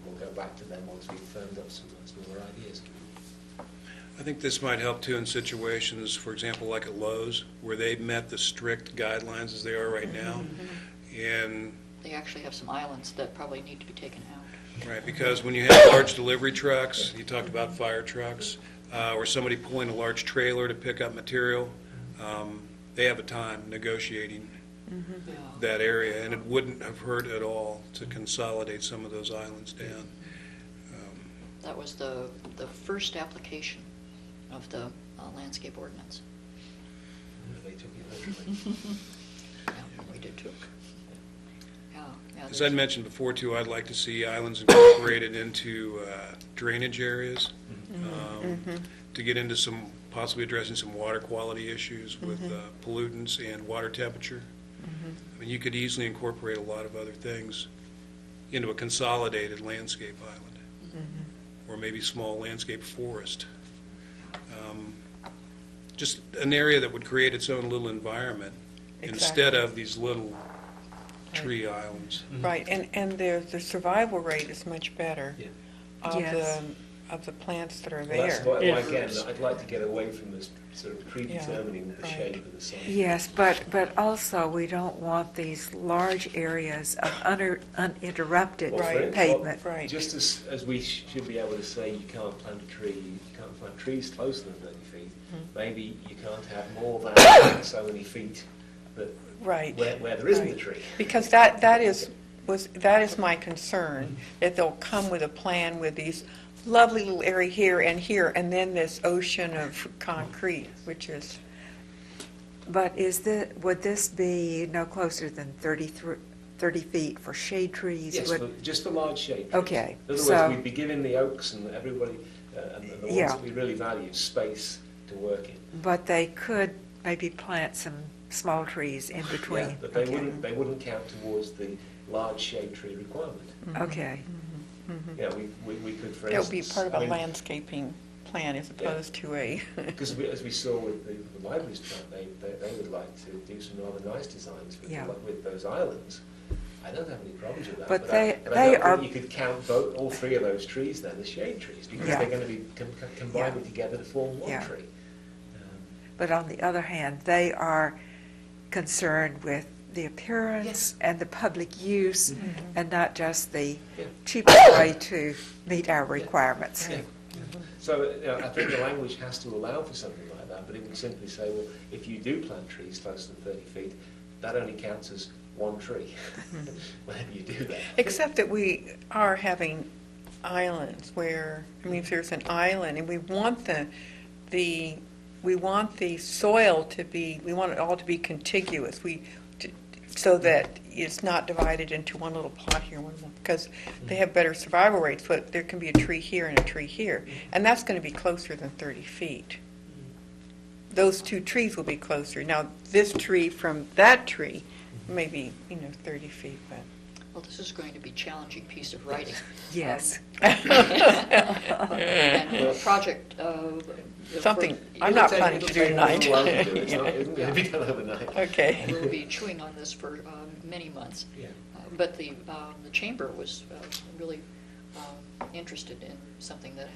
We'll go back to them once we've firmed up some more ideas. I think this might help too in situations, for example, like at Lowe's, where they've met the strict guidelines as they are right now. And They actually have some islands that probably need to be taken out. right, because when you have large delivery trucks, you talked about fire trucks, or somebody pulling a large trailer to pick up material, they have a time negotiating Yeah. that area, and it wouldn't have hurt at all to consolidate some of those islands down. That was the first application of the landscape ordinance. They took it literally. Yeah, we did too. Yeah, As I'd mentioned before too, I'd like to see islands incorporated into drainage areas to get into possibly addressing some water quality issues with pollutants and water temperature. I mean, you could easily incorporate a lot of other things into a consolidated landscape island, or maybe small landscape forest. Just an area that would create its own little environment instead of these little tree islands. Right, and the survival rate is much better Yeah. Yes. of the plants that are Well, that's there. why, Yeah. again, I'd like to get away from this sort of predetermining the right. shape of the site. Yes, but also we don't want these large areas of uninterrupted Well, for- pavement. well, Right. Just as we should be able to say you can't plant a tree, you can't plant trees closer than 30 feet, maybe you can't have more than so many feet that Right. where there isn't a Right. tree. Because that is my concern, that they'll come with a plan with these lovely little area here, and then this ocean of concrete, which is, But would this be no closer than 30 feet for shade trees? Yes, Would- just the large shade trees. Okay, In other so- words, we'd be giving the oaks and everybody, and the ones Yeah. that we really value, space to work in. But they could maybe plant some small trees in between. Yeah, but they Okay. wouldn't count towards the large shade tree requirement. Okay, Yeah, we could, for it'll be instance, part of I a mean, landscaping plan as opposed to a, because as we saw with the libraries plan, they would like to do some rather nice designs Yeah. with those islands. I don't have any problems with that. But I they don't are- think you could count all three of those trees then as shade trees, because Yeah. they're going to be combining Yeah. together to form one Yeah. tree. but on the other hand, they are concerned with the appearance and the public use, and not just the Yeah. cheapest way to meet our requirements. Yeah. So I think the language has to allow for something like that, but it would simply say, well, if you do plant trees closer than 30 feet, that only counts as one tree, whenever you do that. except that we are having islands where, I mean, if there's an island, and we want the soil to be, we want it all to be contiguous, so that it's not divided into one little plot here, because they have better survival rates, but there can be a tree here and a tree here, and that's going to be closer than 30 feet. Those two trees will be closer. Now, this tree from that tree may be, 30 feet, but. Well, this is going to be a challenging piece of writing. Yes. And a project. Something for- I'm not planning to do tonight. It's not going to be done overnight. Okay. We'll be chewing on this for many months. Yeah. But the chamber was really interested in something that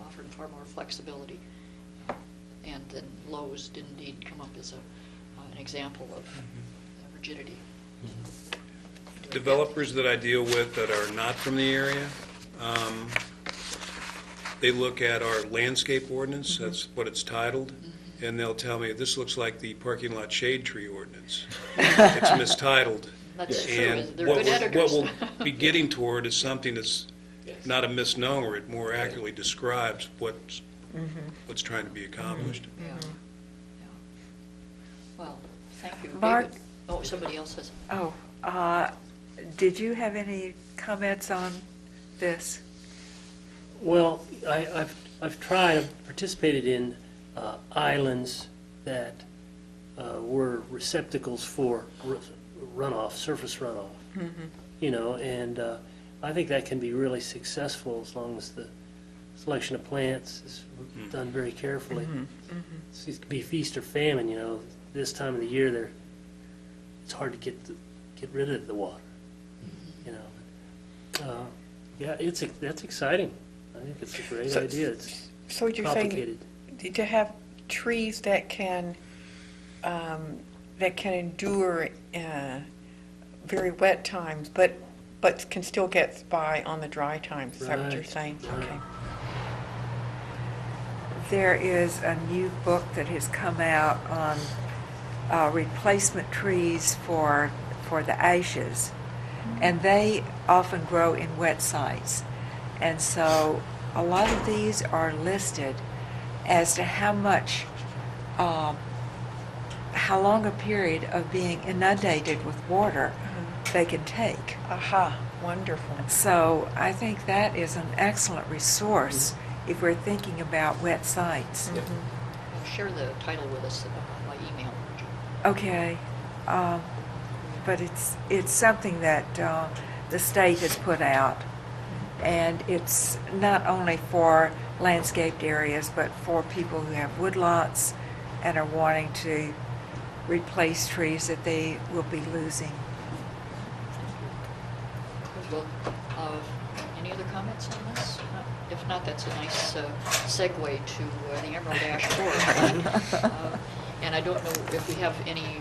offered far more flexibility. And then Lowe's did indeed come up as an example of rigidity. Developers that I deal with that are not from the area, they look at our landscape ordinance, that's what it's titled, and they'll tell me, this looks like the parking lot shade tree ordinance. It's mistitled, That's Yeah. true. And They're what good we're, editors. what we'll be getting toward is something that's Yes. not a misnomer. It more accurately describes what's trying to be accomplished. Yeah. Yeah. Well, thank you. Mark? David? Oh, somebody else has. Oh, did you have any comments on this? Well, I've tried, I've participated in islands that were receptacles for runoff, surface runoff. You know, and I think that can be really successful as long as the selection of plants is done very carefully. It could be feast or famine, you know. This time of the year, it's hard to get rid of the water, you know. Yeah, that's exciting. I think it's a great idea. It's So you're saying complicated. to have trees that can endure very wet times, but can still get by on the dry times. Is that what you're Right, saying? right. Okay. There is a new book that has come out on replacement trees for the ashes, and they often grow in wet sites. And so a lot of these are listed as to how long a period of being inundated with water they can take. Aha, wonderful. So I think that is an excellent resource if we're thinking about wet sites. Yeah. Share the title with us by email. Okay, but it's something that the state has put out, and it's not only for landscaped areas, but for people who have woodlots and are wanting to replace trees that they will be losing. Well, any other comments on this? If not, that's a nice segue to the Emerald Ash Borer. And I don't know if we have any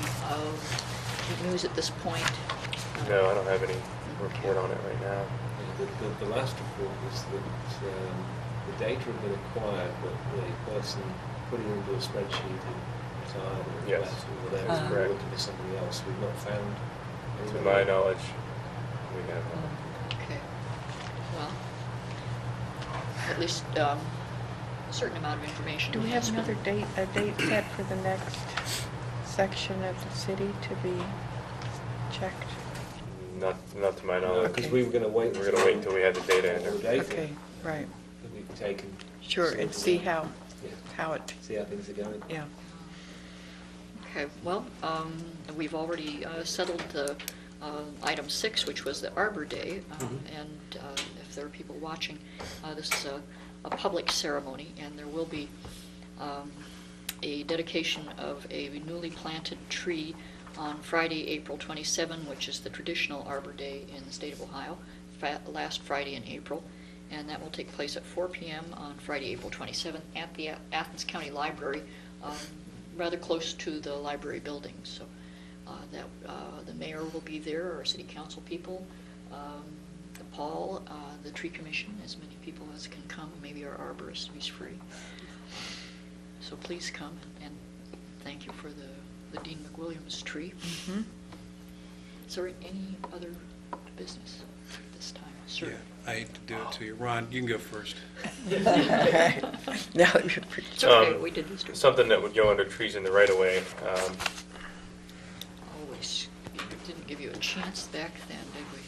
news at this point. No, I don't have any report on it right now. The last report was that the data had been acquired, but the person putting it into a spreadsheet had retired or Yes. left or whatever. That's and correct. Looking for somebody else. We've not found To anybody. my knowledge, we have not. Okay. Well, at least a certain amount of information. Do we has have been- another date set for the next section of the city to be checked? Not to my knowledge. Because we were going to wait. We're gonna wait until we have the data all the entered. data Okay, right. that we've taken. Sure, and see Yeah. how it, See how things are going. yeah. Okay, well, we've already settled item 6, which was the Arbor Day, and if there are people watching, this is a public ceremony, and there will be a dedication of a newly planted tree on Friday, April 27, which is the traditional Arbor Day in the state of Ohio, last Friday in April, and that will take place at 4 p.m. on Friday, April 27th at the Athens County Library, rather close to the library building. So the mayor will be there, our city council people, Paul, the tree commission, as many people as can come, maybe our arborist who's free. So please come, and thank you for the Dean McWilliams tree. Is there any other business at this time? Sir? Yeah, I hate to do it to you. Ron, you can go first. No, It's okay, we did this. Something that would go under trees in the right of way. Always didn't give you a chance back then, did we?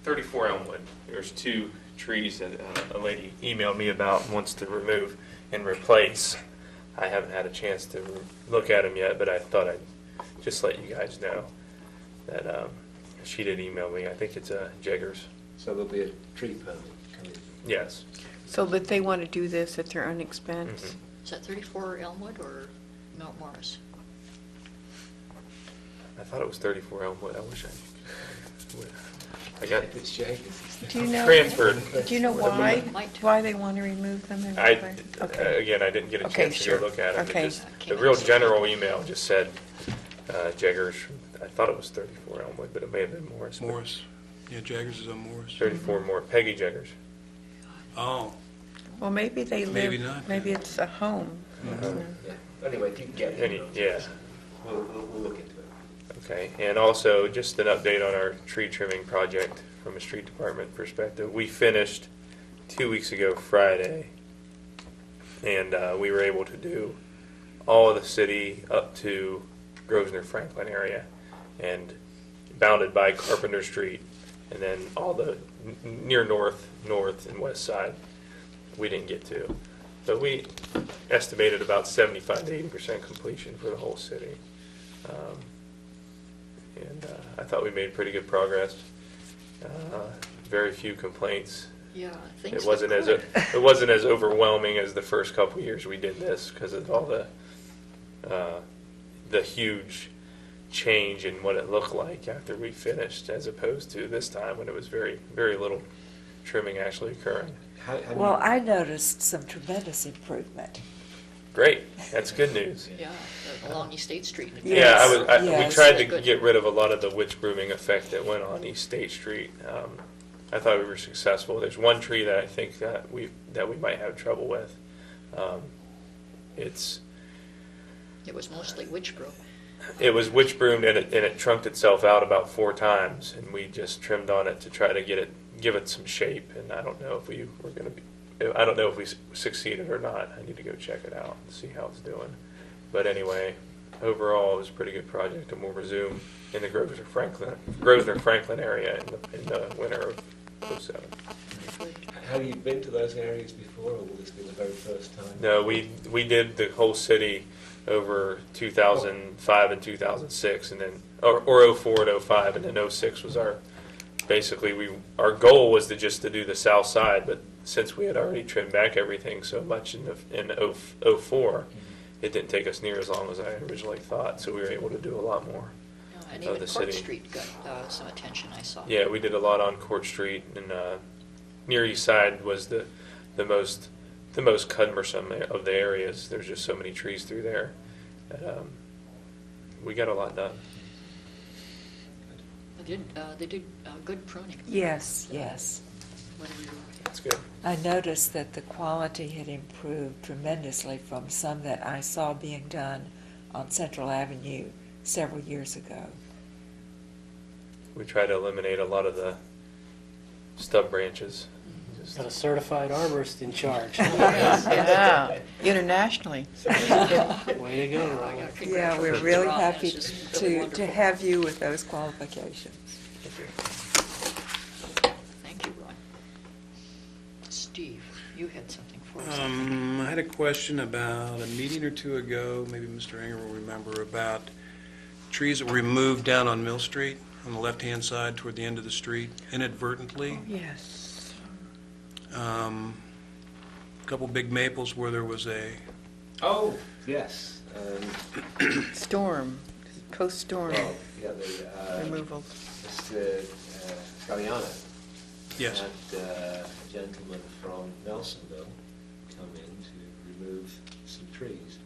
34 Elmwood. There's 2 trees that a lady emailed me about and wants to remove and replace. I haven't had a chance to look at them yet, but I thought I'd just let you guys know that she did email me. I think it's Jaggers. So there'll be a tree permit coming. Yes. so that they want to do this at their own expense? Mhm. Is that 34 Elmwood or Mount Morris? I thought it was 34 Elmwood. I wish I got If it's Jaggers, it's Do you know? transferred. Do you know Might. why they want to remove them? Okay. Again, I didn't get a Okay, chance to sure. go look at them. Okay. The real general email just said Jaggers. I thought it was 34 Elmwood, but it may have been Morris. but Morris. Yeah, Jaggers is on Morris. 34 more. Peggy Jaggers. Oh, Well, maybe they live. Maybe not. Maybe it's a home. Yeah. Anyway, if you can get Any- it. yeah. We'll look into it. Okay, and also just an update on our tree trimming project from a street department perspective. We finished 2 weeks ago Friday, and we were able to do all of the city up to Grosvenor Franklin area and bounded by Carpenter Street, and then all the near north, and west side we didn't get to. But we estimated about 75 to 80% completion for the whole city. And I thought we made pretty good progress. Very few complaints. Yeah, things It wasn't look as good. it wasn't as overwhelming as the first couple years we did this because of all the huge change in what it looked like after we finished, as opposed to this time when it was very little trimming actually occurring. Well, I noticed some tremendous improvement. Great, that's good news. Yeah, along East State Street. Yes, We yes. tried to Good. get rid of a lot of the witch brooming effect that went on East State Street. I thought we were successful. There's one tree that I think that we might have trouble with. It was mostly witch brew. It was witch broomed and it trunked itself out about 4 times, and we just trimmed on it to try to give it some shape. And I don't know if we succeeded or not. I need to go check it out and see how it's doing. But anyway, overall, it was a pretty good project, and we'll resume in the Grosvenor Franklin area in the winter of '07. Have you been to those areas before, or will this be the very first time? No, we did the whole city over 2005 and 2006, and then or 04 and 05, and then 06 was our goal was to do the south side, but since we had already trimmed back everything so much in 04, it didn't take us near as long as I originally thought, so we were able to do a lot more. And Of even the Court city. Street got some attention, I saw. Yeah, we did a lot on Court Street, and near East Side was the most cumbersome of the areas. There's just so many trees through there that we got a lot done. They did good pruning. Yes, yes. That's good. I noticed that the quality had improved tremendously from some that I saw being done on Central Avenue several years ago. We try to eliminate a lot of the stub branches. Just- Got a certified arborist in charge. Yeah, internationally. Way to go, Ryan. Yeah, we're really happy to have you with those qualifications. Thank you, Ron. Steve, you had something for us. I had a question about a meeting or two ago, maybe Mr. Enger will remember, about trees that were removed down on Mill Street, on the left-hand side toward the end of the street, inadvertently. Yes. A couple big maples where there was a, Oh, yes. Storm, post-storm Well, yeah, the removal. Mr. Scaliano yes, had a gentleman from Nelsonville come in to remove some trees.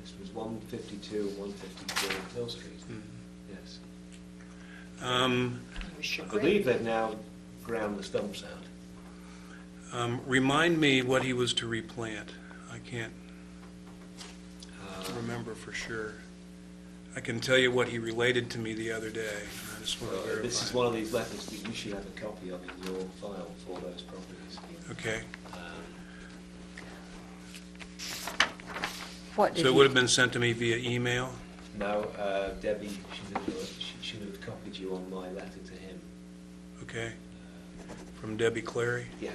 This was 152 and 154 Mill Street. Yes. He was I chagrined. believe they've now ground the stumps out. remind me what he was to replant. I can't remember for sure. I can tell you what he related to me the other day. I just want to verify. This is one of these letters that you should have a copy of in your file for those properties. Okay, What did so it he- would have been sent to me via email? No, Debbie should have copied you on my letter to him. Okay, from Debbie Clary. Yeah.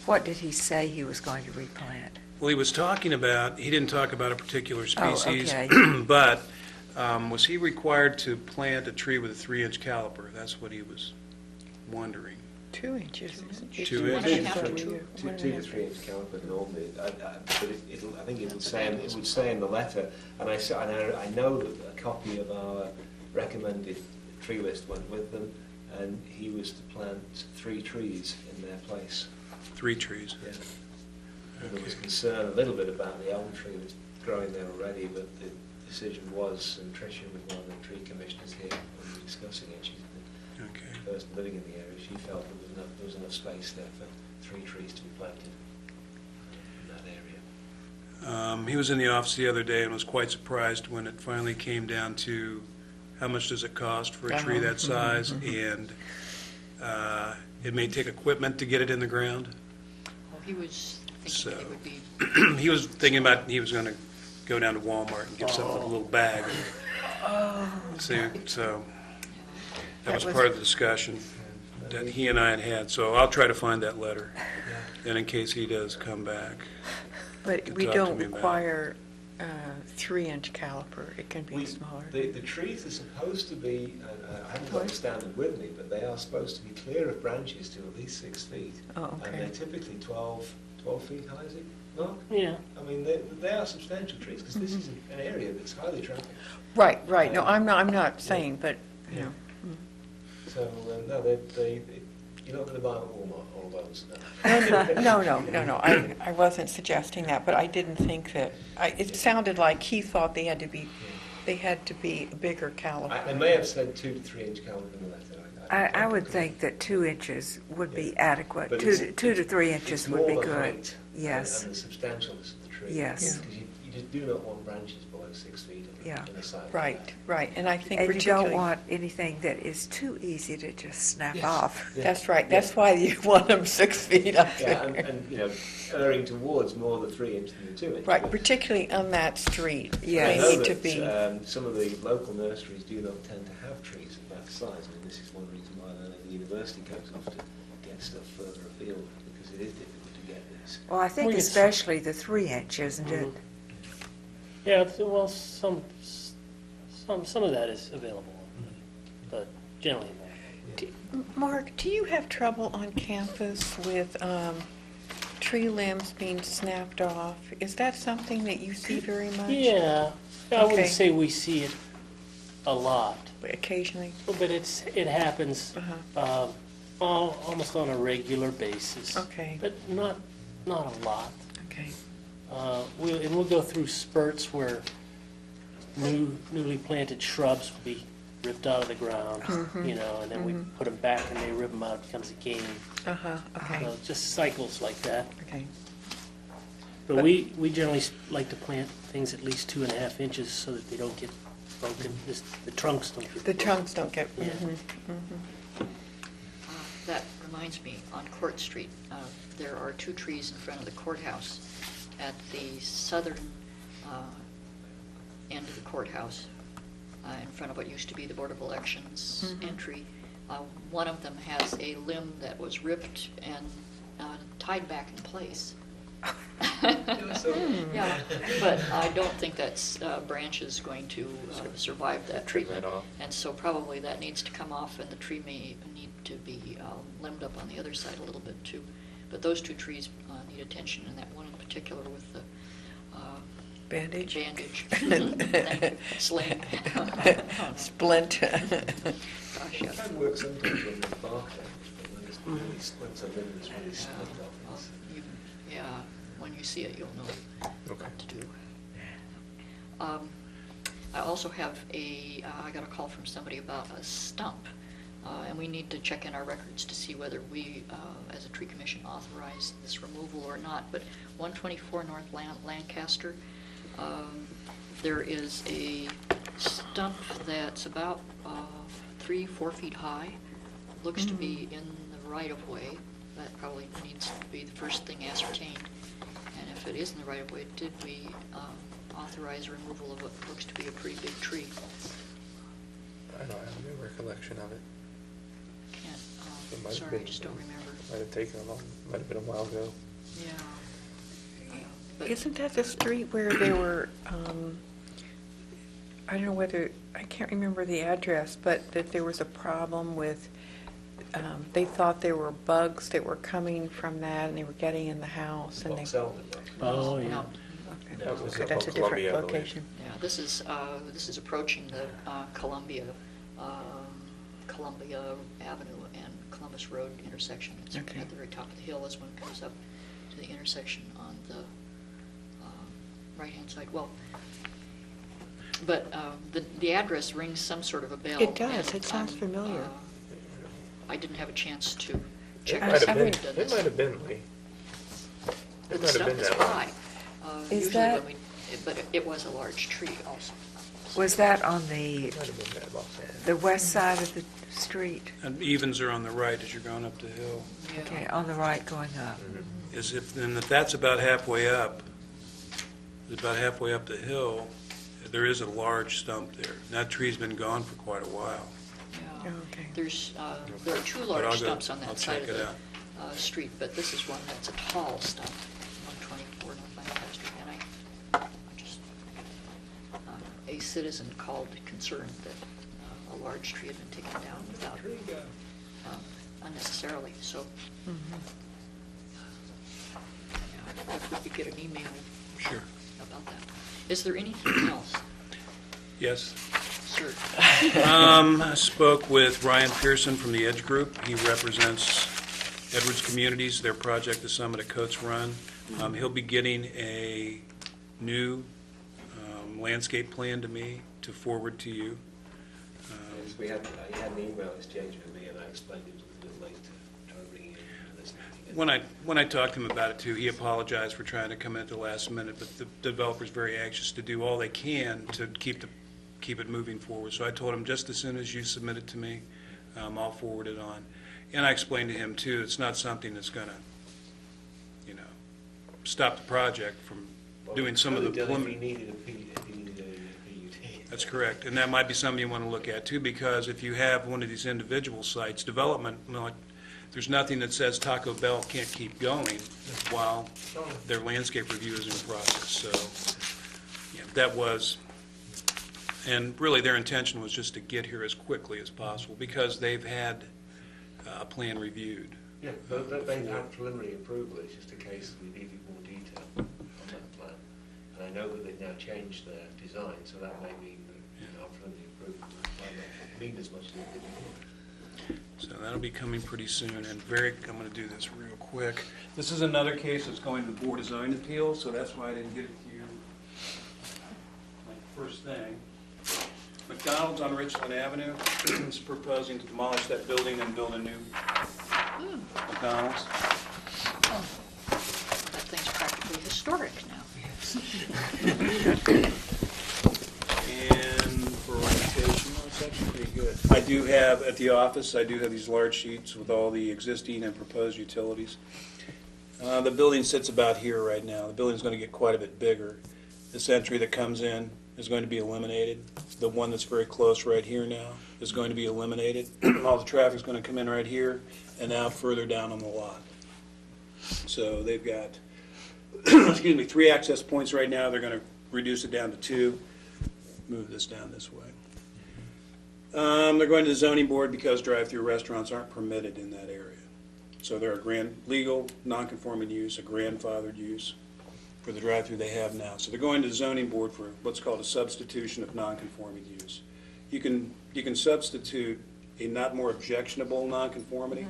What did he say he was going to replant? Well, he was talking about, he didn't talk about a particular species, okay. but was he required to plant a tree with a 3-inch caliper? That's what he was wondering. 2 inches. 2 1.5 to inches? 2. 2 to 3 inch caliper normally, but I think it would say in the letter, and I know that a copy of our recommended tree list went with them, and he was to plant 3 trees in their place. 3 trees. Yeah. And there was concern a little bit about the elm tree that's growing there already, but the decision was, and Tricia was one of the tree commissioners here when we were discussing it, she's Okay. the person living in the area, she felt there was enough space there for 3 trees to be planted in that area. He was in the office the other day and was quite surprised when it finally came down to how much does it cost for a tree that size, and it may take equipment to get it in the ground. Well, he was thinking So- it would be, He was thinking about, he was going to go down to Walmart and get something in a little bag. So that was part of the discussion that he and I had had. So I'll try to find that letter, and in case he does come back. But we Talk to don't me about it. require 3-inch caliper. It can be We- smaller. The trees are supposed to be, I haven't got the standard with me, but they are supposed to be clear of branches to at least 6 feet. Oh, And they're okay. typically 12 feet high, is it, Mark? Yeah. I mean, they are substantial trees, because this is an area that's highly trafficked. Right, right. No, I'm not saying, but, you know. So, no, you're not going to buy them at Walmart, all those, no. No. I wasn't suggesting that, but I didn't think that, it sounded like he thought they had to be a bigger caliper. They may have said 2 to 3 inch caliber in the letter. I would think that 2 inches would be adequate. But 2 it's- to 3 It's inches more would be the good. height Yes. and the substantialness of the tree. Yes. Because you just do not want branches below 6 feet Yeah. in a side. Right. And I think And you particularly. don't want anything that is too easy to just snap Yes. off. Yeah. That's right. That's why you want them 6 feet up Yeah, there. and you know, erring towards more the 3 inch than the 2 inch. Right, But particularly on that street. Yes. I They know need to that, be, some of the local nurseries do not tend to have trees of that size. I mean, this is one reason why I know the university goes off to get stuff further afield, because it is difficult to get this. Well, I think Well, especially the 3 inch, isn't it? Yeah, well, some of that is available, but generally no. Mark, do you have trouble on campus with tree limbs being snapped off? Is that something that you see very much? Yeah, I Okay. wouldn't say we see it a lot, Occasionally? but it happens Uh-huh. almost on a regular basis. Okay. But not a lot. Okay. We'll go through spurts where newly planted shrubs will be ripped out of the ground, you know, and then we put them back and they rip them out, it becomes a game. Okay. So just cycles like that. Okay. But we generally like to plant things at least 2.5 inches so that they don't get broken, the trunks don't get The broken. trunks don't get, Yeah. that reminds me, on Court Street, there are 2 trees in front of the courthouse at the southern end of the courthouse, in front of what used to be the Board of Elections entry. One of them has a limb that was ripped and tied back in place. Yeah, but I don't think that branch is going to survive that Trim treatment. that off. And so probably that needs to come off, and the tree may need to be limbed up on the other side a little bit too. But those 2 trees need attention, and that one in particular with the bandage? bandage. Thank you. Sling. Splint. Gosh, It yeah. can work sometimes when the bark damage, but when it's really, when something is really split off, Well, it's- yeah, when you see it, you'll know what to do. I also have I got a call from somebody about a stump, and we need to check in our records to see whether we, as a tree commission, authorized this removal or not. But 124 North Lancaster, there is a stump that's about 3-4 feet high, looks to be in the right-of-way. That probably needs to be the first thing ascertained. And if it is in the right-of-way, did we authorize removal of what looks to be a pretty big tree? I don't have no recollection of it. Can't, It might have sorry, I been- just don't remember. Might have taken might have been a while ago. Yeah. But Isn't that the street where there were, I don't know whether, I can't remember the address, but that there was a problem with, they thought there were bugs that were coming from that, and they were getting in the house, and they. Box Elder, right? Oh, yeah. No. Okay. That was Okay, up that's on a different Columbia, I believe. location. Yeah, this is approaching the Columbia Avenue and Columbus Road intersection. It's Okay. at the very top of the hill is when it comes up to the intersection on the right-hand side. Well, but the address rings some sort of a bell. It does. and It sounds I'm, familiar. I didn't have a chance to It check. might have I been, haven't done it this. might have been, Lee. But It the might have stuff been is that one. high. Is Usually that- when we But it was a large tree also. Was that on the Might have been better off there. west side of the street? And evens are on the right as you're going up the hill. Yeah. Okay, on the right going up. And if that's about halfway up, the hill, there is a large stump there. And that tree's been gone for quite a while. Yeah. Okay. There are two But large I'll go- stumps on I'll that side check of it the out. street, but this is one that's a tall stump, 124 North Lancaster. And I just, a citizen called concerned that a large tree had been taken down without, unnecessarily, so. Yeah, if we could get an email Sure. about that. Is there anything else, Yes. sir? I spoke with Ryan Pearson from the Edge Group. He represents Edwards Communities, their project, the Summit at Coates Run. He'll be getting a new landscape plan to me to forward to you. Yes, we had an email exchange with me, and I explained it was a little late to try to bring it in this meeting. When I talked to him about it too, he apologized for trying to come in at the last minute, but the developer's very anxious to do all they can to keep it moving forward. So I told him, just as soon as you submit it to me, I'll forward it on. And I explained to him too, it's not something that's gonna, stop the project from doing some of the If he preliminary. needed a PUD. That's correct, and that might be something you want to look at too, because if you have one of these individual sites, development, there's nothing that says Taco Bell can't keep going while their landscape review is in process, so, yeah, that was, and really their intention was just to get here as quickly as possible, because they've had a plan reviewed. Yeah, they've had preliminary approval, it's just a case we needed more detail on that plan. And I know that they've now changed their design, so that may mean that our preliminary approval might not mean as much as it did before. So that'll be coming pretty soon, and I'm going to do this real quick. This is another case that's going to the Board of Zoning Appeals, so that's why I didn't get it to you like first thing. McDonald's on Richland Avenue is proposing to demolish that building and build a new McDonald's. Oh, that thing's practically historic now. And for orientation, well, it's actually pretty good. I do have, at the office, these large sheets with all the existing and proposed utilities. The building sits about here right now. The building's going to get quite a bit bigger. This entry that comes in is going to be eliminated. The one that's very close right here now is going to be eliminated. All the traffic's going to come in right here and out further down on the lot. So they've got, 3 access points right now. They're going to reduce it down to 2, move this down this way. They're going to the zoning board because drive-through restaurants aren't permitted in that area. So they're a legal, non-conforming use, a grandfathered use for the drive-through they have now. So they're going to the zoning board for what's called a substitution of non-conforming use. You can substitute a not more objectionable non-conformity.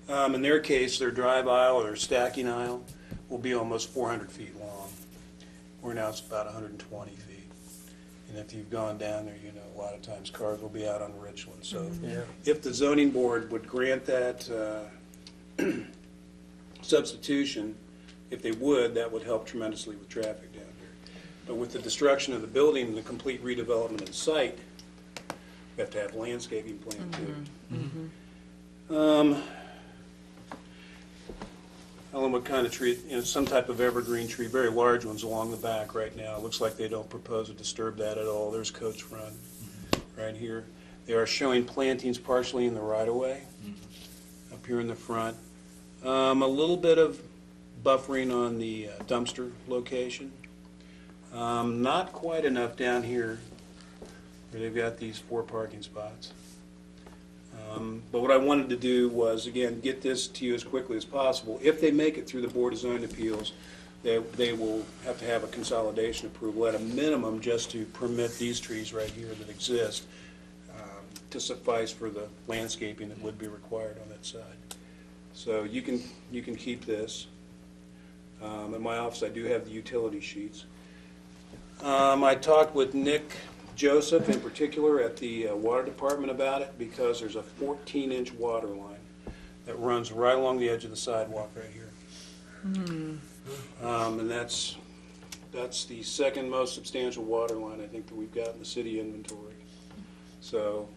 In their case, their drive aisle or their stacking aisle will be almost 400 feet long, where now it's about 120 feet. And if you've gone down there, you know a lot of times cars will be out on Richland. So if the zoning board would grant that substitution, if they would, that would help tremendously with traffic down here. But with the destruction of the building and the complete redevelopment of the site, we have to have a landscaping plan too. I don't know what kind of tree, some type of evergreen tree, very large ones along the back right now. It looks like they don't propose to disturb that at all. There's Coates Run right here. They are showing plantings partially in the right-of-way up here in the front. A little bit of buffering on the dumpster location. Not quite enough down here where they've got these 4 parking spots. But what I wanted to do was, again, get this to you as quickly as possible. If they make it through the Board of Zoning Appeals, they will have to have a consolidation approval at a minimum just to permit these trees right here that exist to suffice for the landscaping that would be required on that side. So you can keep this. In my office, I do have the utility sheets. I talked with Nick Joseph in particular at the water department about it because there's a 14-inch water line that runs right along the edge of the sidewalk right here. And that's That's the second most substantial water line, I think, that we've got in the city inventory. So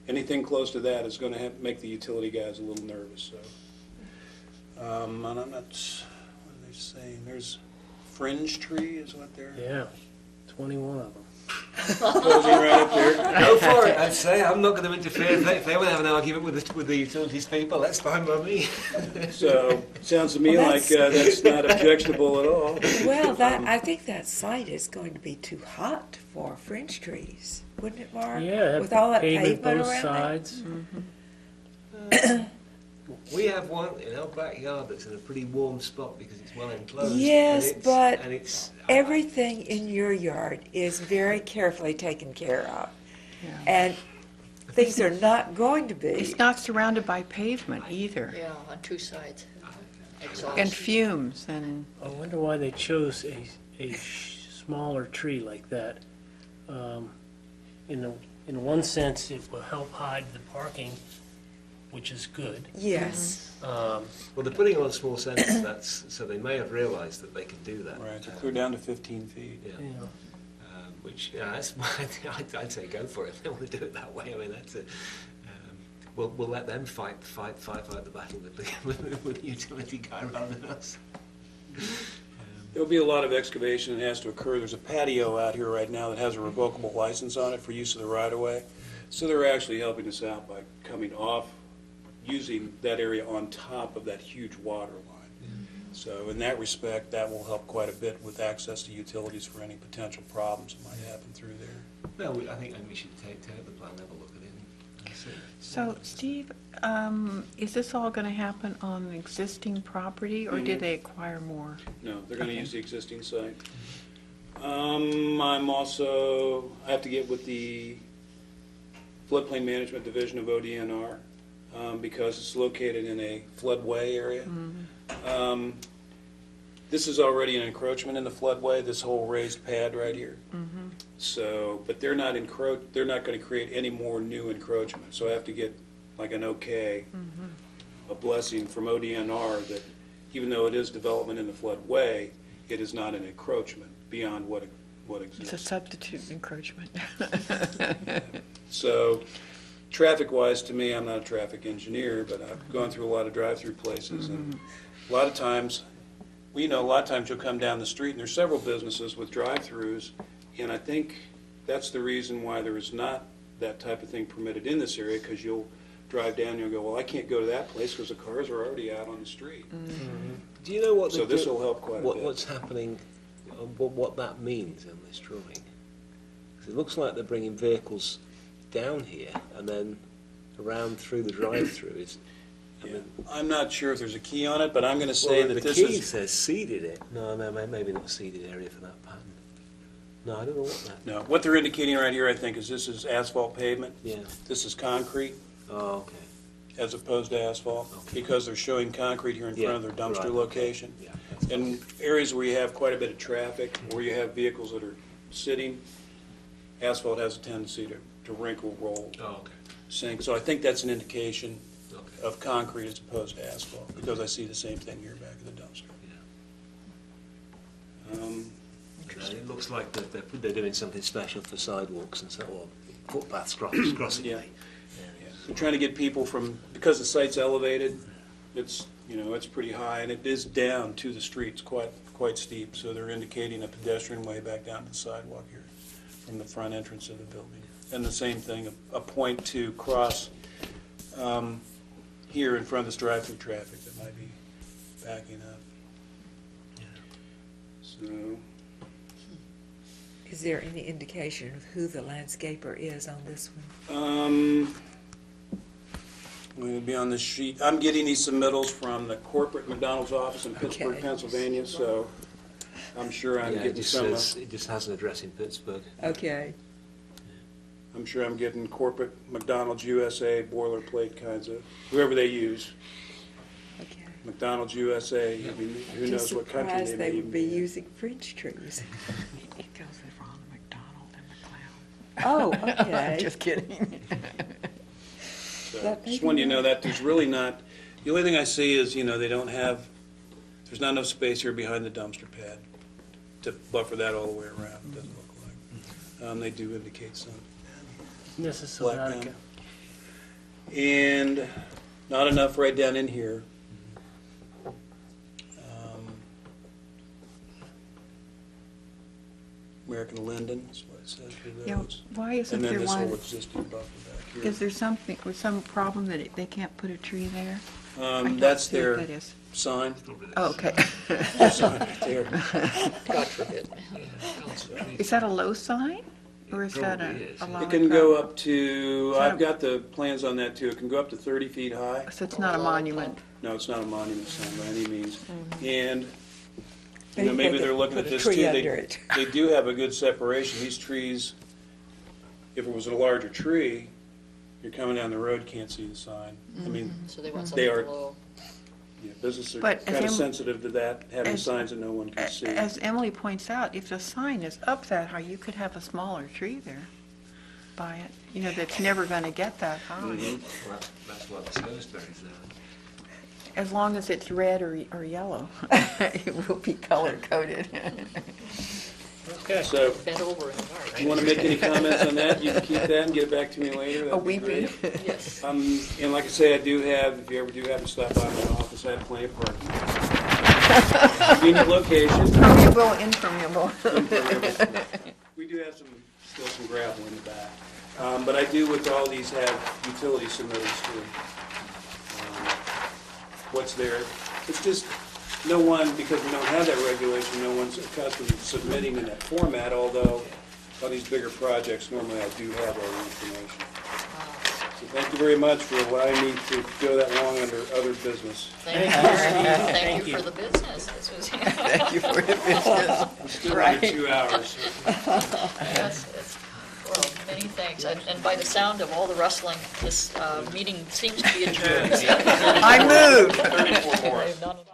anything close to that is going to make the utility guys a little nervous, so. And I'm not, what are they saying? There's fringe tree is what they're Yeah, 21 of them. proposing right up there. Go for it, I'd say. I'm not going to interfere. If they want to have an argument with the utilities people, that's fine by me. So, sounds to me Well, like that's not objectionable at all. Well, I think that site is going to be too hot for fringe trees, wouldn't it, Mark? Yeah, With all that pavement pavement both around sides. We have one in our backyard that's in a pretty warm spot because it's well enclosed. Yes, but and it's everything in your yard is very carefully taken care of. Yeah. And things are not going to be. It's not surrounded by pavement either, Yeah, on two sides. Exhaust. and fumes, and I wonder why they chose a smaller tree like that. In one sense, it will help hide the parking, which is good. Yes. well, they're putting on small centres. That's so they may have realised that they could do that. Right, to clear down to 15 feet. Yeah. Yeah. Which that's I'd say go for it. If they want to do it that way. I mean, that's a. We'll let them fight the battle with the utility guy rather than us. There'll be a lot of excavation that has to occur. There's a patio out here right now that has a revocable license on it for use of the right-of-way. So they're actually helping us out by coming off, using that area on top of that huge water line. So in that respect, that will help quite a bit with access to utilities for any potential problems that might happen through there. Well, I think we should take the plan, have a look at it, and see. so, Steve, is this all going to happen on existing property, or did they acquire more? No, they're going to Okay. use the existing site. I have to get with the Floodplain Management Division of ODNR because it's located in a floodway area. This is already an encroachment in the floodway, this whole raised pad right here. So, but they're not going to create any more new encroachment. So I have to get like an okay, a blessing from ODNR that even though it is development in the floodway, it is not an encroachment beyond what It's a exists. substitute encroachment. So, traffic-wise, to me, I'm not a traffic engineer, but I've gone through a lot of drive-through places, and a lot of times, well, a lot of times you'll come down the street, and there's several businesses with drive-throughs, and I think that's the reason why there is not that type of thing permitted in this area, because you'll drive down and you'll go, well, I can't go to that place because the cars are already out on the street. Do you know what? So this will help quite a bit. What's happening? What that means in this drawing? 'Cause it looks like they're bringing vehicles down here and then around through the drive-through. Yeah. I'm not sure if there's a key on it, but I'm going to say that the this key is... says seeded it. No, maybe not seeded area for that pattern. No, I don't know what that. No, what they're indicating right here, I think, is this is asphalt pavement. Yeah. This is concrete Oh, okay. as opposed to asphalt, Okay. because they're showing concrete here in front of their dumpster right, location. Yeah. That's fine. In areas where you have quite a bit of traffic, where you have vehicles that are sitting, asphalt has a tendency to wrinkle, roll, Oh, okay. sink. So I think that's an indication Okay. of concrete as opposed to asphalt, because I see the same thing here back at the dumpster. It looks like they're doing something special for sidewalks and so on, footpaths crossing. Yeah. We're trying to get people from, because the site's elevated, it's pretty high, and it is down to the street, it's quite steep, so they're indicating a pedestrian way back down to the sidewalk here from the front entrance of the building. And the same thing, a point to cross here in front of this drive-through traffic that might be backing up. So, Is there any indication of who the landscaper is on this one? we'll be on the sheet. I'm getting these submittals from the corporate McDonald's office in Pittsburgh, Okay. Pennsylvania, so I'm sure I'm Yeah, it getting just some. says, it just has an address in Pittsburgh. Okay. I'm sure I'm getting corporate McDonald's USA boilerplate kinds of, whoever they use, Okay. McDonald's USA, I mean, who knows Just what country surprised they they may would even be be in. using fringe trees. It goes with Ronald McDonald and McLeod. Oh, okay. Just kidding. So, That may just be wanted you to know right. that there's really not, the only thing I see is, they don't have, there's not enough space here behind the dumpster pad. to buffer that all the way around, it doesn't look like. They do indicate some This is black Sylvatica. down. And not enough right down in here. American linden is what it says for Yeah, those. why isn't And then there this whole one, existing buffer back here. is there something, or some problem that they can't put a tree there? I don't That's see what their that is. sign. Oh, okay. Their sign right there. God forbid. Is that a low sign, or is that a low? It can go up to, Is that I've a- got the plans on that too, it can go up to 30 feet high. So it's not a monument? No, it's not a monument sign by any means. And, They you know, maybe put they're looking a at this tree too. under it. They do have a good separation. These trees, if it was a larger tree, you're coming down the road, can't see the sign. I mean, So they want They something are- below. yeah, businesses are But as kind of Em- sensitive to that, having as- signs that no one can see. As Emily points out, if the sign is up that high, you could have a smaller tree there by it, you know, that's never going to get that high, Mhm. Well, that's why the Salisbury's there. as long as it's red or yellow. It will be color coded. Okay. So, Bent over in the dark. you want to make any comments on that? You can keep that and get it back to me later. A That'd be weeping. great. Yes. And like I say, I do have, if you ever do happen to stop by my office, I have plenty of parking. Convenient location. Permeable, impermeable. Impermeable. We do have still some gravel in the back. But I do with all these have utility submittals too. What's there? It's just, no one, because we don't have that regulation, no one's accustomed to submitting in that format, although on these bigger projects, normally I do have all the information. So thank you very much for allowing me to go that long under other business. Thank you. Thank you for the business. This was, Thank you for your business. I'm still under 2 hours. yes, well, many thanks. And by the sound of all the rustling, this meeting seems to be adjourned. I moved. 34 more. They've done it.